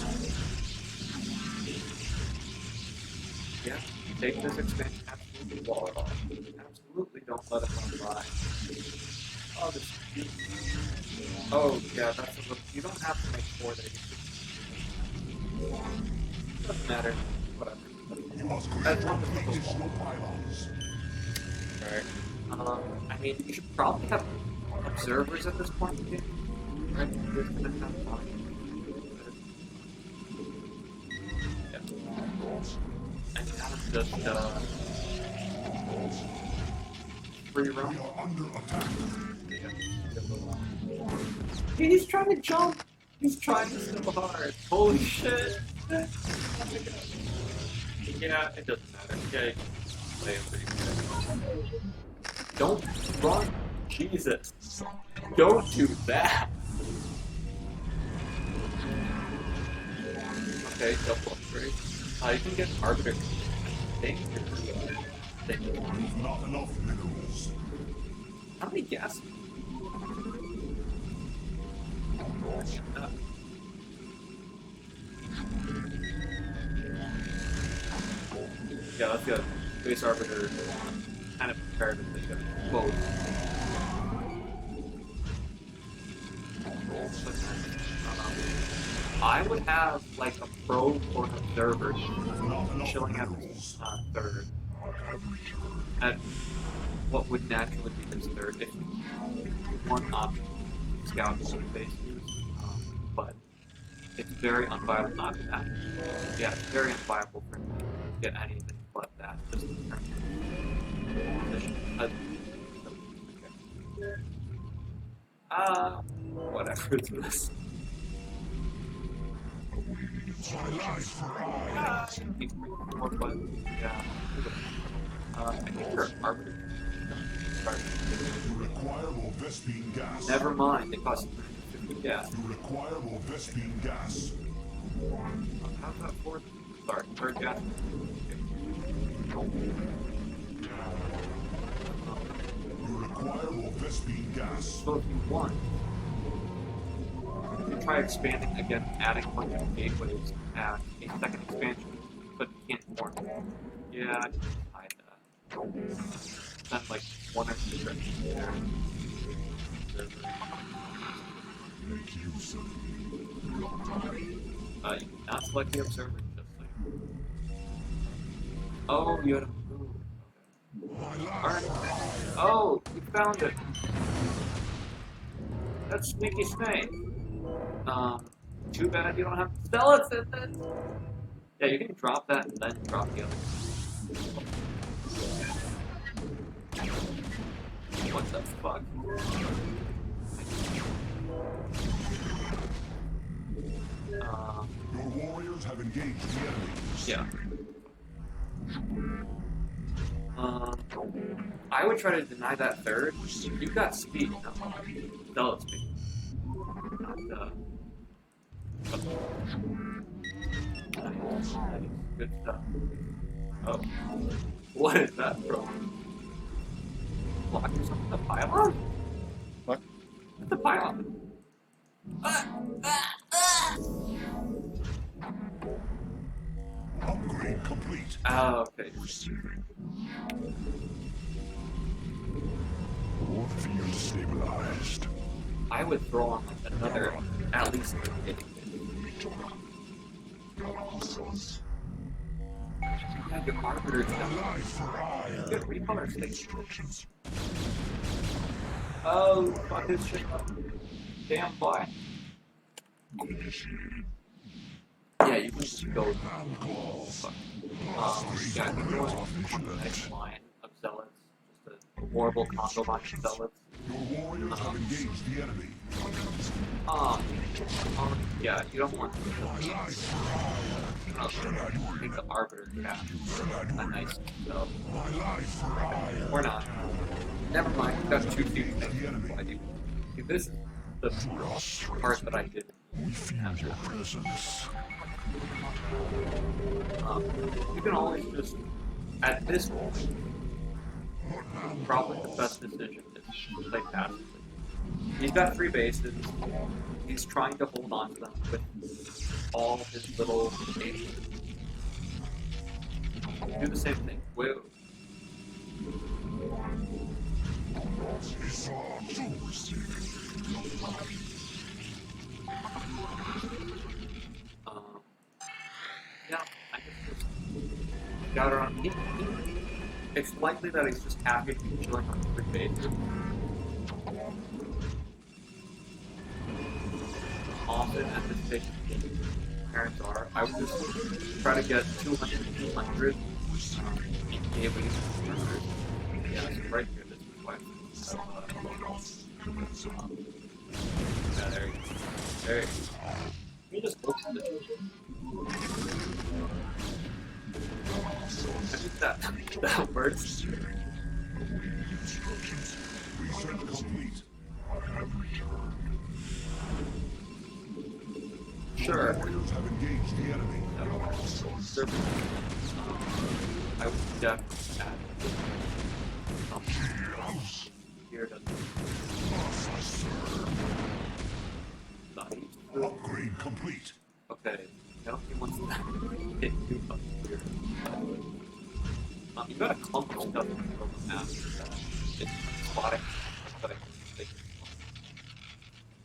S1: Yeah, take this expansion, absolutely wall it off. Absolutely don't let it run by. Oh, this oh, yeah, that's a little, you don't have to make 4 days. Doesn't matter. Whatever.
S5: You must
S1: As long
S5: construct
S1: as it's
S5: additional pylons.
S1: Alright. I mean, you should probably have observers at this point in the game. I'm just gonna have fun. Yeah. And kind of just free
S5: We
S1: roam.
S5: are under attack.
S1: He's trying to jump. He's trying so hard. Holy shit.
S2: Yeah, it doesn't matter. Yeah, you can play it pretty good.
S1: Don't run. Jesus. Don't do that. Okay, double upgrade. You can get arbiter. Thank you.
S5: Not enough minerals.
S1: How many gas? Yeah, let's go. Base arbiter, kind of comparatively good. Both. I would have like a probe or an observer
S5: Not enough
S1: chilling at
S5: minerals.
S1: third. At what would naturally be his third if one option scout the base use. But it's very unviable not to that. Yeah, it's very unviable for him to get anything but that, just in terms of position. Whatever it's this.
S5: My life for I.
S1: He's more fun. Yeah. I think they're arbiters.
S5: You require more Vespine gas.
S1: Never mind, they cost 50 gas.
S5: You require more Vespine gas.
S1: How's that fourth? Sorry, third gas.
S5: You require more Vespine gas.
S1: So if you want, you can try expanding again, adding a bunch of gateways at a second expansion, but you can't more. Yeah, I can hide that. Send like one or two trips there.
S5: Make use of
S1: You cannot select the observer, just like. Oh, you had a move.
S5: my life
S1: Alright.
S5: for I.
S1: Oh, you found it. That's sneaky snake. Too bad you don't have zealots in this. Yeah, you can drop that and then drop the other. What the fuck?
S5: Your warriors have engaged the enemy.
S1: Yeah. I would try to deny that third. You've got speed, no. Zealot speed. Not, nice. Good stuff. Oh. What is that from? Block yourself with a pylon?
S3: What?
S1: With the pylon.
S5: Upgrade complete.
S1: Oh, okay.
S5: Receiving. War field stabilized.
S1: I would throw on like another, at least hitting. Yeah, your arbiters
S5: My
S1: down.
S5: life for I.
S1: Good recolor station.
S5: Instructions.
S1: Oh, fuck this shit up. Damn boy.
S5: Initiated.
S1: Yeah, you can just go.
S5: Man calls.
S1: Fuck. Yeah, I think there was one next line of zealots. Just a horrible combo line of zealots.
S5: Your warriors have engaged the enemy.
S1: Yeah, you don't want to
S5: My life for I.
S1: take the arbiter cap. A nice so.
S5: My life for I.
S1: Or not. Never mind, that's two things. I do. See, this is the part that I did.
S5: We feel your presence.
S1: You can always just, at this point, probably the best decision is to play passively. He's got 3 bases. He's trying to hold on to them with all his little bases. Do the same thing. Woo. Yeah, I guess just got around. It's likely that he's just happy to be chilling on 3 bases. expectations of parents are. I would just try to get 200 200 daily subscribers. Yeah, so right here, this is why yeah, there you go. There you go. You just look at it. I think that works.
S5: Reset complete. I have returned.
S1: Sure.
S5: Warriors have engaged the enemy.
S1: Sure. I would definitely add something here to
S5: Upgrade complete.
S1: Okay, now he wants to hit you up here. You got a clump of stuff on the map. It's spotting, but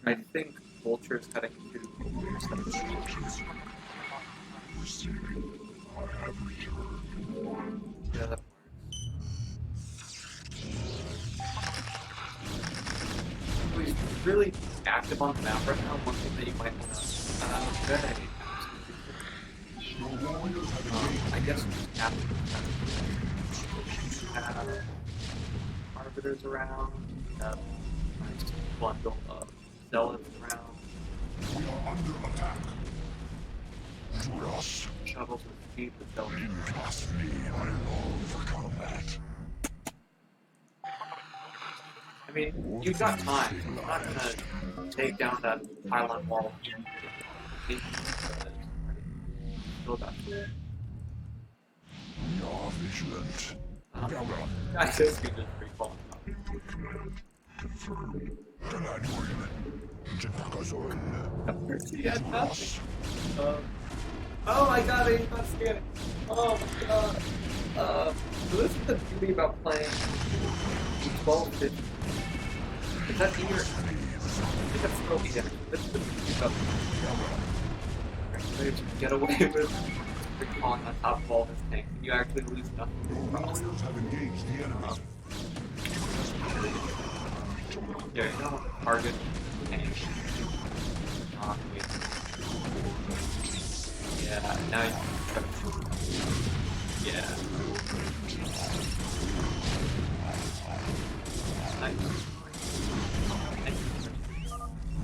S1: I think vultures cutting through. Yeah, that works. So he's really active on the map right now. One thing that you might want to I guess we just have arbiters around, have a nice bundle of zealots around,
S5: We are under attack. Join us.
S1: shovels with feet with zealots.
S5: Trust me, I long for combat.
S1: I mean, you've got time. I'm not gonna take down that pylon wall. Still got time.
S5: We are vigilant.
S1: I just can just recall. Yeah, nothing. Oh, I got it. That's scary. Oh my god. So this is the beauty about playing 12-50. Is that here? I think that's still easy. This is the beauty about you get away with recalling on top of all this tank, and you actually lose nothing.
S5: Warriors have engaged the enemy.
S1: There you go. Target tank. Not wait. Yeah, now you yeah. Nice.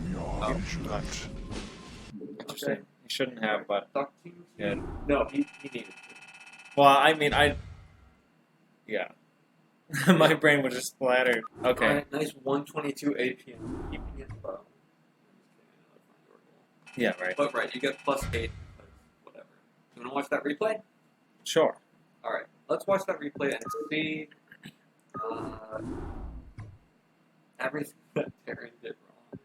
S5: We are vigilant.
S2: Interesting. He shouldn't have, but
S1: Duck team?
S2: yeah.
S1: No, he needed to.
S2: Well, I mean, yeah. My brain was just splattered. Okay.
S1: Alright, nice 122 APM. Keeping it low.
S2: Yeah, right.
S1: But right, you get +8 because whatever. You wanna watch that replay?
S2: Sure.
S1: Alright, let's watch that replay and see everything that Terran did wrong.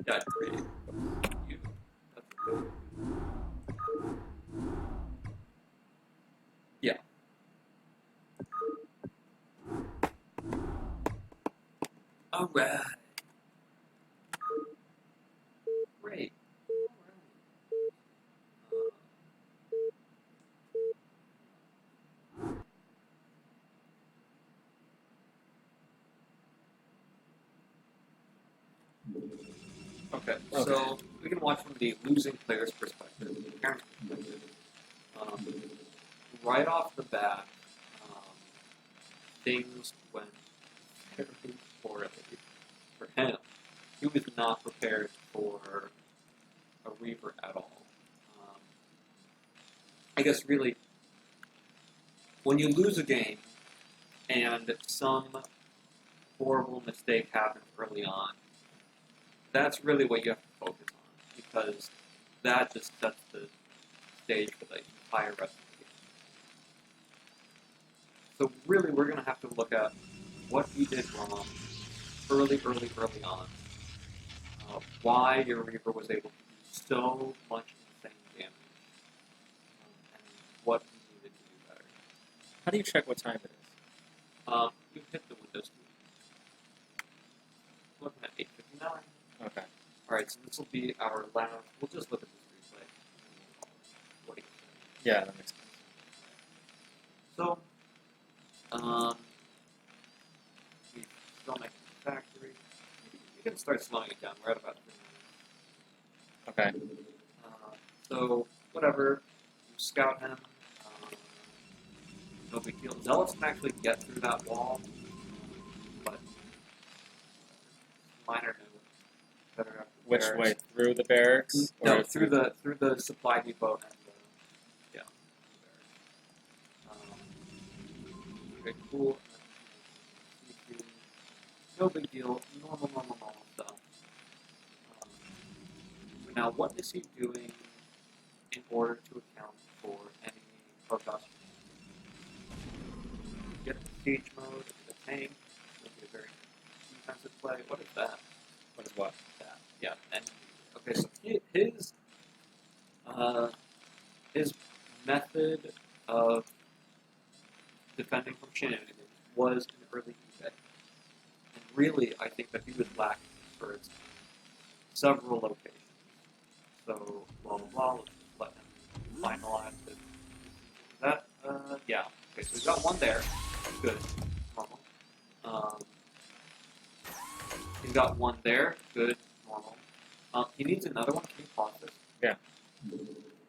S1: Yeah, great. You. That's good. Yeah. Alright. Great. Okay, so we can watch from the losing player's perspective, the parent's perspective. Right off the bat, things went very poorly for him. He was not prepared for a Reaver at all. I guess really, when you lose a game and some horrible mistake happens early on, that's really what you have to focus on, because that just sets the stage for the entire rest of the game. So really, we're going to have to look at what you did wrong early on, why your Reaver was able to do so much insane damage, and what you needed to do better.
S2: How do you check what time it is?
S1: You hit the Windows key. Looking at 8:59.
S2: Okay.
S1: Alright, so this will be our last. We'll just look at this replay. What do you think?
S2: Yeah, that makes sense.
S1: So, we still making the factory. You can start slowing it down. We're at about 3 minutes.
S3: Okay.
S1: So, whatever. You scout him. No big deal. Zealots can actually get through that wall, but minor note. Better have the
S3: Which
S1: barracks.
S3: way? Through the barracks?
S1: No,
S3: Or
S1: through the supply depot and the okay, cool. No big deal. Normal stuff. But now, what is he doing in order to account for any focus? Get the siege mode, the tank. It'll be a very defensive play. What is that?
S3: what is what?
S1: That. Yeah. And okay, so his method of defending from shenanigans was an early eBay. And really, I think that he was lacking for several locations. So, blah, blah, blah, let's just let him finalize it. That, yeah. Okay, so we've got one there. Good. Normal. He's got one there. Good. Normal. He needs another one. Can you pause this?
S3: Yeah.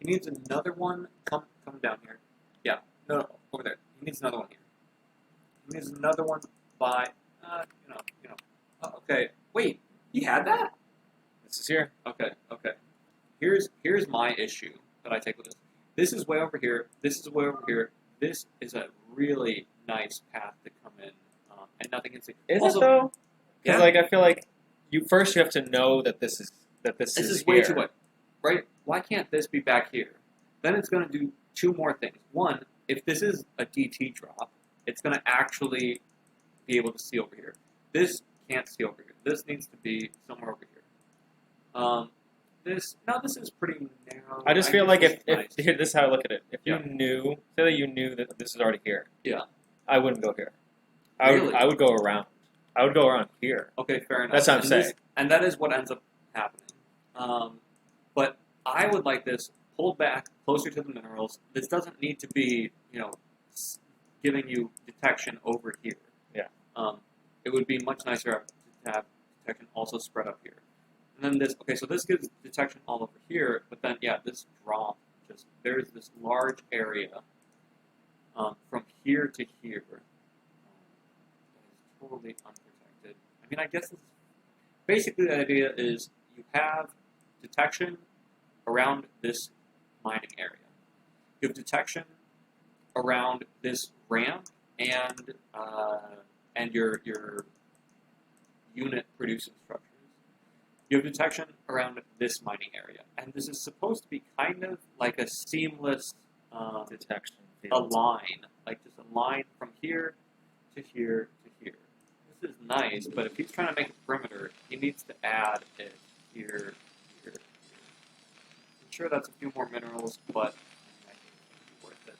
S1: He needs another one. Come down here. Yeah. No, over there. He needs another one here. He needs another one by, okay. Wait. He had that?
S3: This is here.
S1: Okay. Here's my issue that I take with this. This is way over here. This is way over here. This is a really nice path to come in, and nothing can see.
S3: Is
S1: Also,
S3: it though? Because
S1: yeah.
S3: like I feel like you have to know that this is
S1: This is
S3: here.
S1: way too much, right? Why can't this be back here? Then it's going to do two more things. One, if this is a DT drop, it's going to actually be able to see over here. This can't see over here. This needs to be somewhere over here. This is pretty narrow.
S3: I just feel like
S1: guess
S3: if
S1: it's nice.
S3: here, this is how I look at it. If
S1: Yeah.
S3: you knew, say that you knew that this is already here.
S1: Yeah.
S3: I wouldn't go here. I
S1: Really?
S3: would go around. I would go around here.
S1: Okay, fair enough.
S3: That's what I'm
S1: And
S3: saying.
S1: and that is what ends up happening. But I would like this pulled back closer to the minerals. This doesn't need to be, giving you detection over here.
S3: Yeah.
S1: It would be much nicer to have detection also spread up here. And then this, okay, so this gives detection all over here, but then, yeah, this drop, there's this large area from here to here that is totally unprotected. I mean, I guess this is, basically the idea is you have detection around this mining area. You have detection around this ramp and your unit producing structures. You have detection around this mining area, and this is supposed to be kind of like a seamless
S3: Detection.
S1: a
S3: field.
S1: line, like just a line from here to here to here. This is nice, but if he's trying to make a perimeter, he needs to add it here, here, here. I'm sure that's a few more minerals, but I think it's worth it.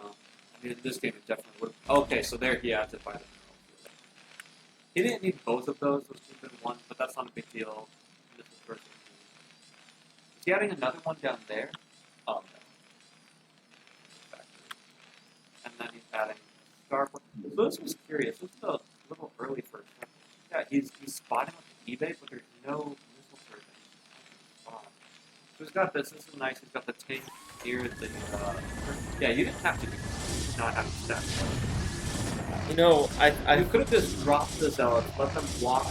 S1: I mean, in this game, it definitely would. Okay, so there he adds it by the minerals. He didn't need both of those. Those should have been one, but that's not a big deal. This is first. Is he adding another one down there? Oh, no. And then he's adding a scarf. So this was curious. This is a little early for him. Yeah, he's spotting with the eBay, but there's no missile surgeon. So he's got this. This is nice. He's got the tank near the. Yeah, you didn't have to do this. You did not have to step.
S3: You know,
S1: You could have just dropped the zealots, let them walk.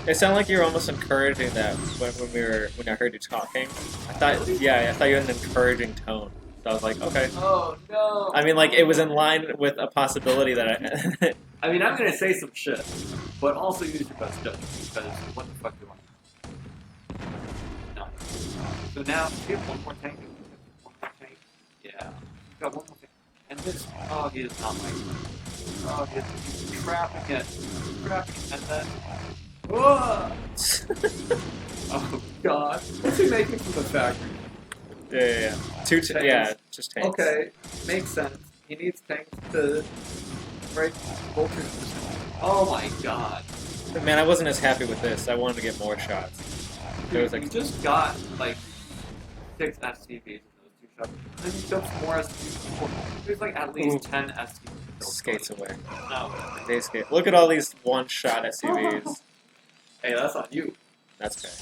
S3: It sounded like you were almost encouraging them when I heard you talking. I thought you had an encouraging tone. So I was like, okay.
S1: Oh no!
S3: I mean, like it was in line with a possibility that
S1: I mean, I'm gonna say some shit, but also use your best judgment because what the fuck do I? No. So now we have one more tank. One more tank. Yeah. We've got one more tank. And this. Oh, he is not like. Oh, he's trapping it. And then. Whoa! Oh god. What's he making from the factory?
S3: yeah. Just tanks.
S1: Okay, makes sense. He needs tanks to break vultures. Oh my god.
S3: Man, I wasn't as happy with this. I wanted to get more shots. There was
S1: You
S3: like
S1: just got like 6 SCVs in those 2 shots. And then you took more SCVs. There's like at least 10 SCVs.
S3: skates away.
S1: No.
S3: They skate. Look at all these one-shot SUVs.
S1: Hey, that's on you.
S3: That's okay.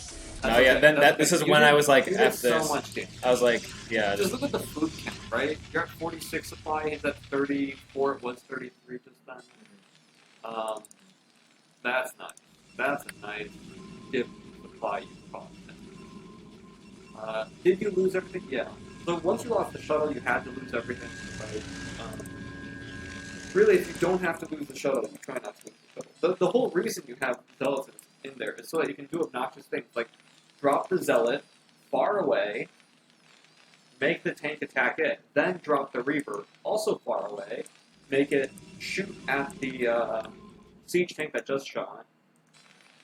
S3: No, yeah. Then this is when I was like,
S1: you
S3: F
S1: did
S3: this.
S1: so much damage.
S3: I was like, yeah.
S1: Just look at the food count, right? You're at 46 supply, he's at 34, it was 33 just then. That's nice. That's a nice dip supply you caused. Did you lose everything? Yeah. So once you lost the shuttle, you had to lose everything, right? Really, if you don't have to lose the shuttle, you try not to lose the shuttle. The whole reason you have zealots in there is so that you can do obnoxious things, like drop the zealot far away, make the tank attack it, then drop the Reaver also far away, make it shoot at the siege tank that just shot,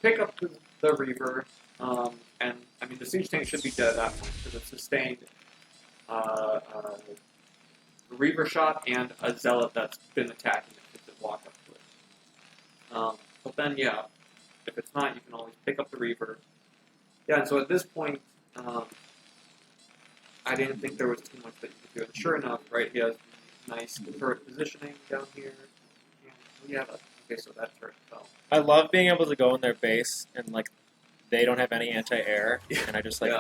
S1: pick up the Reaver, and I mean the siege tank should be dead at that point because it's sustained a Reaver shot and a zealot that's been attacking it if it walk up to it. But then yeah, if it's not, you can always pick up the Reaver. Yeah, and so at this point, I didn't think there was too much that you could do. And sure enough, right, he has nice turret positioning down here. Yeah, okay, so that turret fell.
S3: I love being able to go in their base and like they don't have any anti-air, and I just like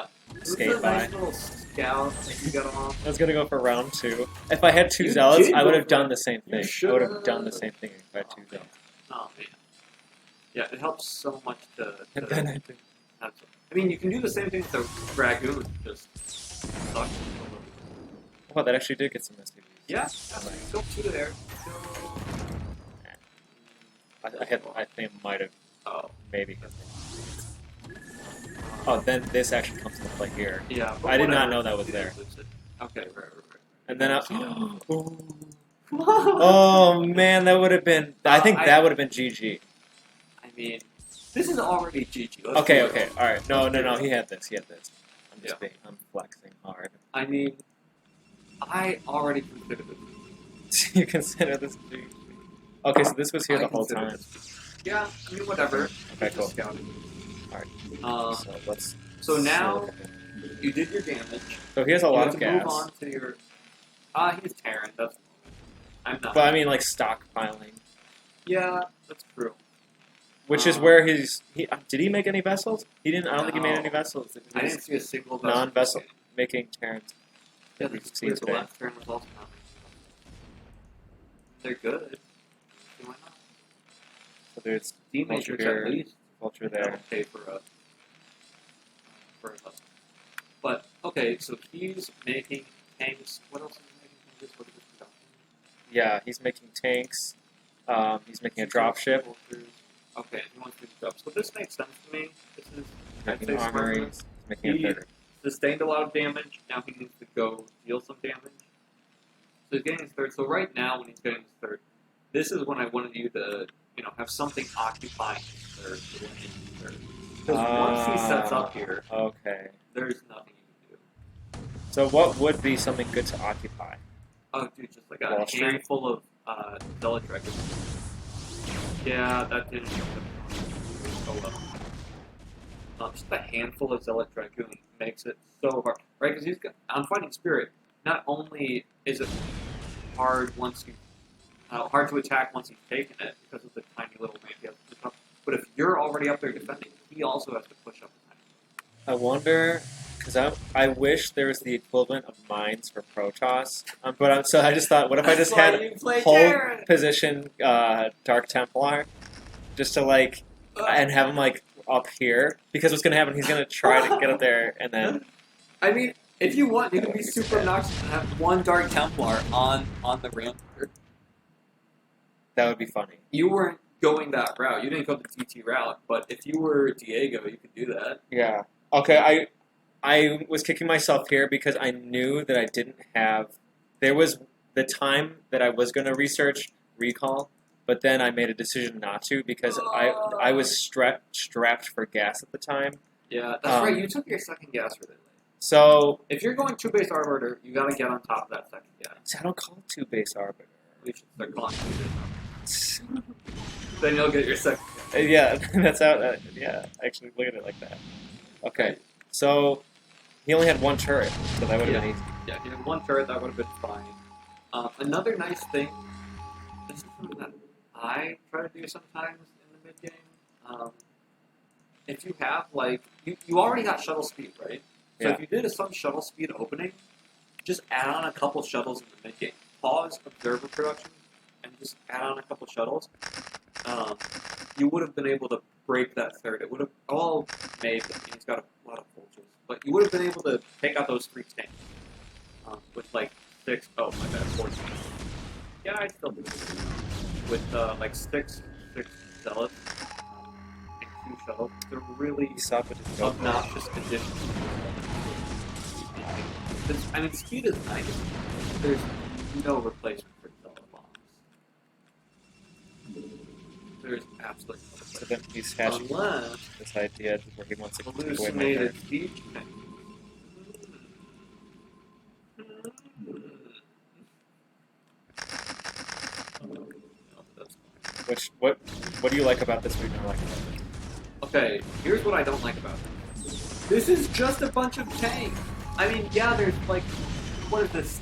S3: skate
S1: This is a
S3: by.
S1: nice little scout that you got on.
S3: I was gonna go for round 2. If I had 2
S1: You
S3: zealots,
S1: did
S3: I would
S1: go
S3: have
S1: for
S3: done
S1: it.
S3: the same
S1: You
S3: thing. I
S1: should
S3: would have done the same thing if I had 2 zealots.
S1: Oh man. Yeah, it helps so much to
S3: And then I did.
S1: have some. I mean, you can do the same thing with the dragoon. Just suck.
S3: Oh, that actually did get some STVs.
S1: Yeah, still 2 there.
S3: I think it might have
S1: Oh,
S3: maybe hit me. Oh, then this actually comes into play here.
S1: yeah. But
S3: I did not
S1: whatever.
S3: know that was
S1: You
S3: there.
S1: didn't lose it. Okay, right.
S3: And then I... Oh, man, that would have been... I think that would have been GG.
S1: I mean, this is already GG. Let's
S3: Okay,
S1: do it.
S3: okay, alright. No, he had this. I'm just
S1: Yeah.
S3: I'm flexing hard.
S1: I mean, I already considered it.
S3: You consider this GG. Okay, so this was here the whole
S1: consider
S3: time.
S1: this. Yeah, I mean, whatever.
S3: Okay, cool.
S1: Just scouting.
S3: Alright.
S1: So
S3: let's...
S1: now
S3: look at him.
S1: you did your damage.
S3: So he has a
S1: You
S3: lot
S1: have
S3: of
S1: to
S3: gas.
S1: move on to your. He's Terran. That's. I'm not.
S3: But I mean, like, stockpiling.
S1: Yeah, that's true.
S3: Which is where did he make any vessels? He didn't. I don't think he made
S1: No.
S3: any vessels.
S1: I didn't see a single vessel.
S3: Non-vessel making Terrans.
S1: Yeah,
S3: we've
S1: this
S3: seen
S1: is the
S3: today.
S1: last turn was also not making. They're good. Why not?
S3: So there's
S1: D
S3: Vulture
S1: matrix
S3: here,
S1: at least.
S3: Vulture
S1: That
S3: there.
S1: would pay for a vessel. But okay, so he's making tanks. What else is he making? What is this production?
S3: Yeah, he's making tanks. He's making a dropship.
S1: Okay, he wants to do drop. So this makes sense to me. This is I'd
S3: Making
S1: say
S3: armories.
S1: smarter.
S3: He's making a
S1: He-
S3: third.
S1: Sustained a lot of damage. Now he needs to go deal some damage. So he's getting his third. So right now, when he's getting his third, this is when I wanted you to, have something occupying his third to win his third. Because once he sets up here,
S3: Okay.
S1: there's nothing you can do.
S3: So what would be something good to occupy?
S1: Oh, dude, just like
S3: Wall
S1: a
S3: Street?
S1: handful of Zealot Dragons. Yeah, that didn't go well. Just a handful of Zealot Dragoon makes it so hard, right? Because on Fighting Spirit, not only is it hard hard to attack once he's taken it because of the tiny little ramp he has to push up, but if you're already up there defending, he also has to push up a tiny.
S3: I wonder, because I wish there was the equivalent of mines for Protoss. So I just thought, what if I just had hold position Dark Templar, just to and have him up here, because what's gonna happen? He's gonna try to get up there, and then
S1: I mean, if you want, you can be super obnoxious and have one Dark Templar on the ramp.
S3: that would be funny.
S1: You weren't going that route. You didn't go the TT route, but if you were Diego, you could do that.
S3: Yeah. Okay. I was kicking myself here because I knew that I didn't have. There was the time that I was gonna research recall, but then I made a decision not to because I was strapped for gas at the time.
S1: Yeah, that's right. You took your second gas really late.
S3: So
S1: If you're going 2-base arbiter, you gotta get on top of that second gas.
S3: see, I don't call it 2 base arbiter.
S1: We should start calling it 2-base arbiter. Then you'll get your second gas.
S3: Yeah, that's how. Yeah, actually, look at it like that. Okay, so he only had one turret, so that would have been easy.
S1: Yeah, if you had one turret, that would have been fine. Another nice thing, this is something that I try to do sometimes in the mid game. if you have like you already got shuttle speed, right? So
S3: Yeah.
S1: if you did some shuttle speed opening, just add on a couple shuttles in the mid game. Pause observer production and just add on a couple shuttles. You would have been able to break that third. It would have all maybe. I mean, he's got a lot of forges, but you would have been able to take out those 3 tanks with like 6. Oh my bad, 14. Yeah, I still do. With like 6 zealots and 2 shuttles. They're really obnoxious conditions. I mean, speed is nice. There's no replacement for zealot bombs. There's absolutely no replacement.
S3: So then he's hatching
S1: Unless
S3: this idea where he wants to keep away
S1: hallucinated speed tanks.
S3: Which what do you like about this? What do you not like about it?
S1: Okay, here's what I don't like about it. This is just a bunch of tanks. I mean, yeah, there's like, what is this,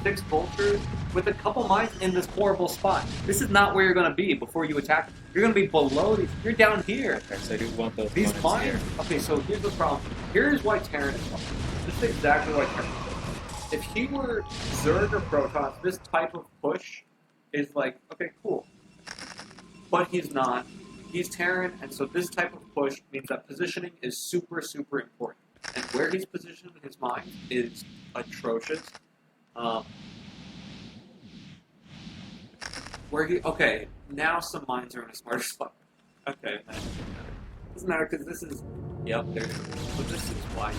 S1: six vultures with a couple mines in this horrible spot. This is not where you're going to be before you attack. You're going to be below these. You're down here.
S3: Okay, so I do want those
S1: These
S3: mines
S1: mines.
S3: here.
S1: Okay, so here's the problem. Here's why Terran is fun. This is exactly why Terran is fun. If he were Zerg or Protoss, this type of push is like, okay, cool. But he's not. He's Terran, and so this type of push means that positioning is super, super important. And where he's positioned in his mind is atrocious. Okay, now some mines are in a smarter spot. Okay, doesn't matter because this is, yep, there's, but this is why.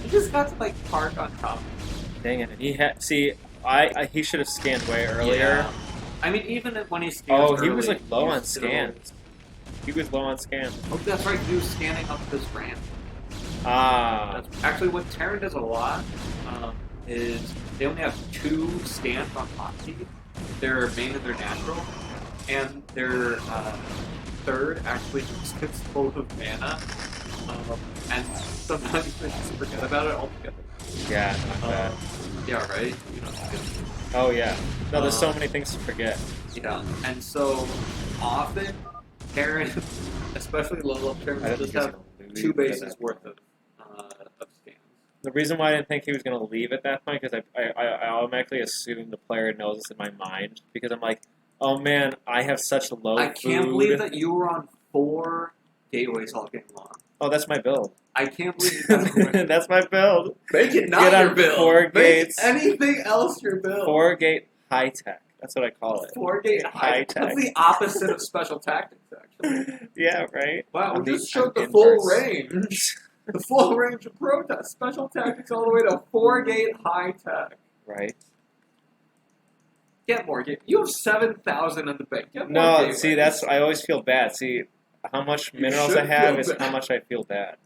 S1: He just got to like park on top.
S3: Dang it! He had he should have scanned way earlier.
S1: Yeah. I mean, even when he scans
S3: Oh, he was
S1: early,
S3: like low on
S1: still-
S3: scans. He was low on scans.
S1: Oh, that's right. He was scanning up this ramp.
S3: Ah,
S1: That's actually what Terran does a lot. Is they only have 2 scans on hotkey. Their main and their natural, and their third actually just gets full of mana. And sometimes they just forget about it altogether.
S3: yeah, not bad.
S1: Yeah, right. You know,
S3: Oh yeah. No, there's so many things to forget.
S1: yeah, and so often Terran, especially level up Terran,
S3: I don't
S1: just
S3: think he's
S1: have
S3: gonna lose
S1: 2
S3: at
S1: bases
S3: that
S1: worth
S3: point.
S1: of scans.
S3: The reason why I didn't think he was going to leave at that point because I automatically assume the player knows this in my mind because I'm like, oh man, I have such low
S1: I can't
S3: food.
S1: believe that you were on 4 gateways all game long.
S3: Oh, that's my build.
S1: I can't believe that.
S3: That's my build.
S1: Make it not
S3: Get on
S1: your build.
S3: 4
S1: Make
S3: gates.
S1: anything else your build.
S3: 4 gate high tech. That's what I call it.
S1: 4 gate
S3: High
S1: high.
S3: tech.
S1: That's the opposite of special tactics, actually.
S3: Yeah, right.
S1: Wow,
S3: I'm
S1: we
S3: the-
S1: just showed
S3: I'm
S1: the full
S3: inverse.
S1: range. The full range of protest. Special tactics all the way to 4 gate high tech.
S3: Right.
S1: Get more gate. You have 7,000 in the bank. Get more
S3: No,
S1: gateways.
S3: see, that's I always feel bad. See, how much
S1: You
S3: minerals
S1: should
S3: I have
S1: feel
S3: is
S1: bad.
S3: how much I feel bad.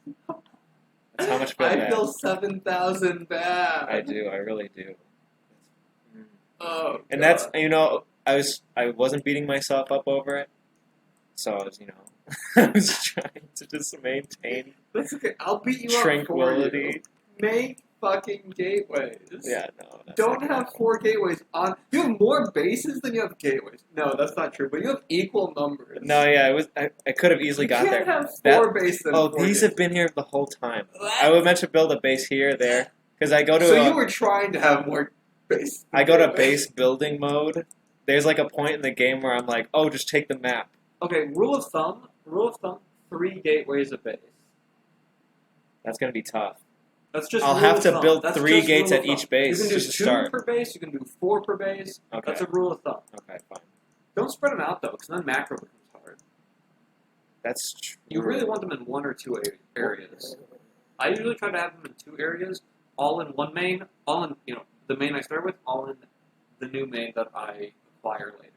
S3: That's how much I feel
S1: I
S3: bad.
S1: feel 7,000 bad.
S3: I do. I really do.
S1: Oh,
S3: And
S1: God.
S3: that's I wasn't beating myself up over it, so I was I was trying to just maintain
S1: That's okay. I'll beat you up for
S3: tranquility.
S1: you. Make fucking gateways.
S3: Yeah, no. That's
S1: Don't
S3: not
S1: have 4 gateways on. You have more bases than you have gateways. No, that's not true. But you have equal numbers.
S3: No, yeah, it was. I could have easily
S1: You
S3: got
S1: can't
S3: there.
S1: have
S3: That-
S1: 4 bases. Than
S3: Oh,
S1: 4
S3: these
S1: gates.
S3: have been here the whole time. I was meant to build a base here, there, because I go to
S1: So you were trying to have more bases.
S3: I go to base building mode. There's like a point in the game where I'm like, oh, just take the map.
S1: Okay, rule of thumb. 3 gateways a base.
S3: That's gonna be tough.
S1: That's just.
S3: I'll
S1: rule
S3: have
S1: of
S3: to
S1: thumb.
S3: build
S1: That's
S3: 3
S1: just
S3: gates
S1: rule
S3: at
S1: of
S3: each
S1: thumb.
S3: base
S1: You can do
S3: just to
S1: 2
S3: start.
S1: per base. You can do 4 per base.
S3: Okay.
S1: That's a rule of thumb.
S3: Okay, fine.
S1: Don't spread them out though, because then macro becomes hard.
S3: That's true.
S1: You really want them in 1 or 2 areas. I usually try to have them in 2 areas, all in one main, all in the main I start with, all in the new main that I acquire later.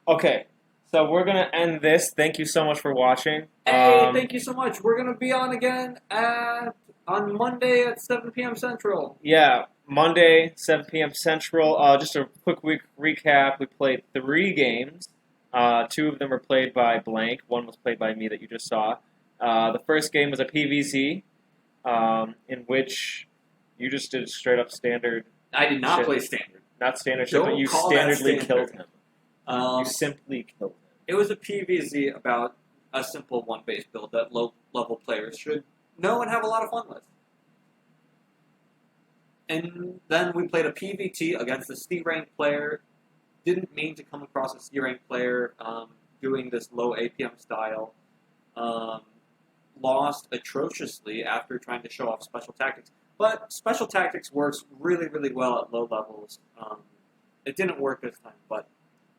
S3: Okay, so we're gonna end this. Thank you so much for watching.
S1: Hey, thank you so much. We're gonna be on again on Monday at 7 p.m. Central.
S3: Yeah, Monday, 7 p.m. Central. Just a quick week recap. We played 3 games. 2 of them were played by Blank. 1 was played by me that you just saw. The first game was a PvZ, in which you just did straight up standard,
S1: I did not
S3: Shit.
S1: play standard.
S3: not standard shit,
S1: Don't
S3: but you
S1: call that
S3: standardly
S1: standard.
S3: killed him. You
S1: Um,
S3: simply killed him.
S1: It was a PvZ about a simple one base build that low level players should know and have a lot of fun with. And then we played a PvT against a C rank player. Didn't mean to come across a C rank player doing this low APM style. Lost atrociously after trying to show off special tactics. But special tactics works really, really well at low levels. It didn't work this time, but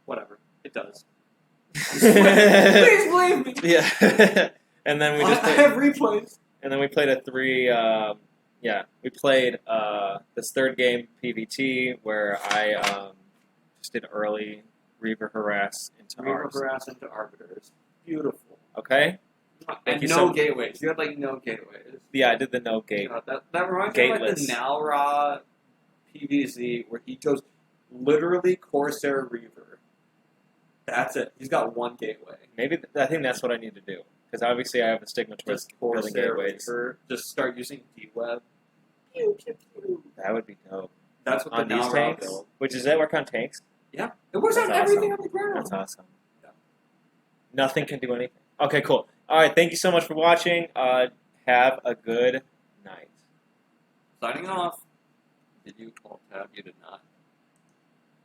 S1: whatever. It does. Please believe me!
S3: Yeah. And then we just
S1: I have replays.
S3: And then we played a three. We played this third game PvT where I just did early Reaver harass into
S1: Reaver
S3: ours.
S1: harass into arbiters. Beautiful.
S3: Okay.
S1: And
S3: you
S1: no
S3: so-
S1: gateways. You had like no gateways.
S3: Yeah, I did the no gate.
S1: That reminds me of like the
S3: Gateless.
S1: Nalra PvZ where he goes literally Corsair Reaver. That's it. He's got one gateway.
S3: Maybe I think that's what I need to do because obviously I have a stigma towards
S1: Just
S3: building
S1: Corsair
S3: gateways.
S1: Reaver. Just start using D-Web.
S3: That would be dope.
S1: That's what
S3: On
S1: the
S3: these
S1: Nalra
S3: tanks,
S1: build.
S3: which does that work on tanks?
S1: Yeah. It works on
S3: That's
S1: everything
S3: awesome.
S1: on the ground.
S3: That's awesome.
S1: Yeah.
S3: Nothing can do anything. Okay, cool. All right, thank you so much for watching. Have a good night.
S1: Signing off. Did you alt tab? You did not.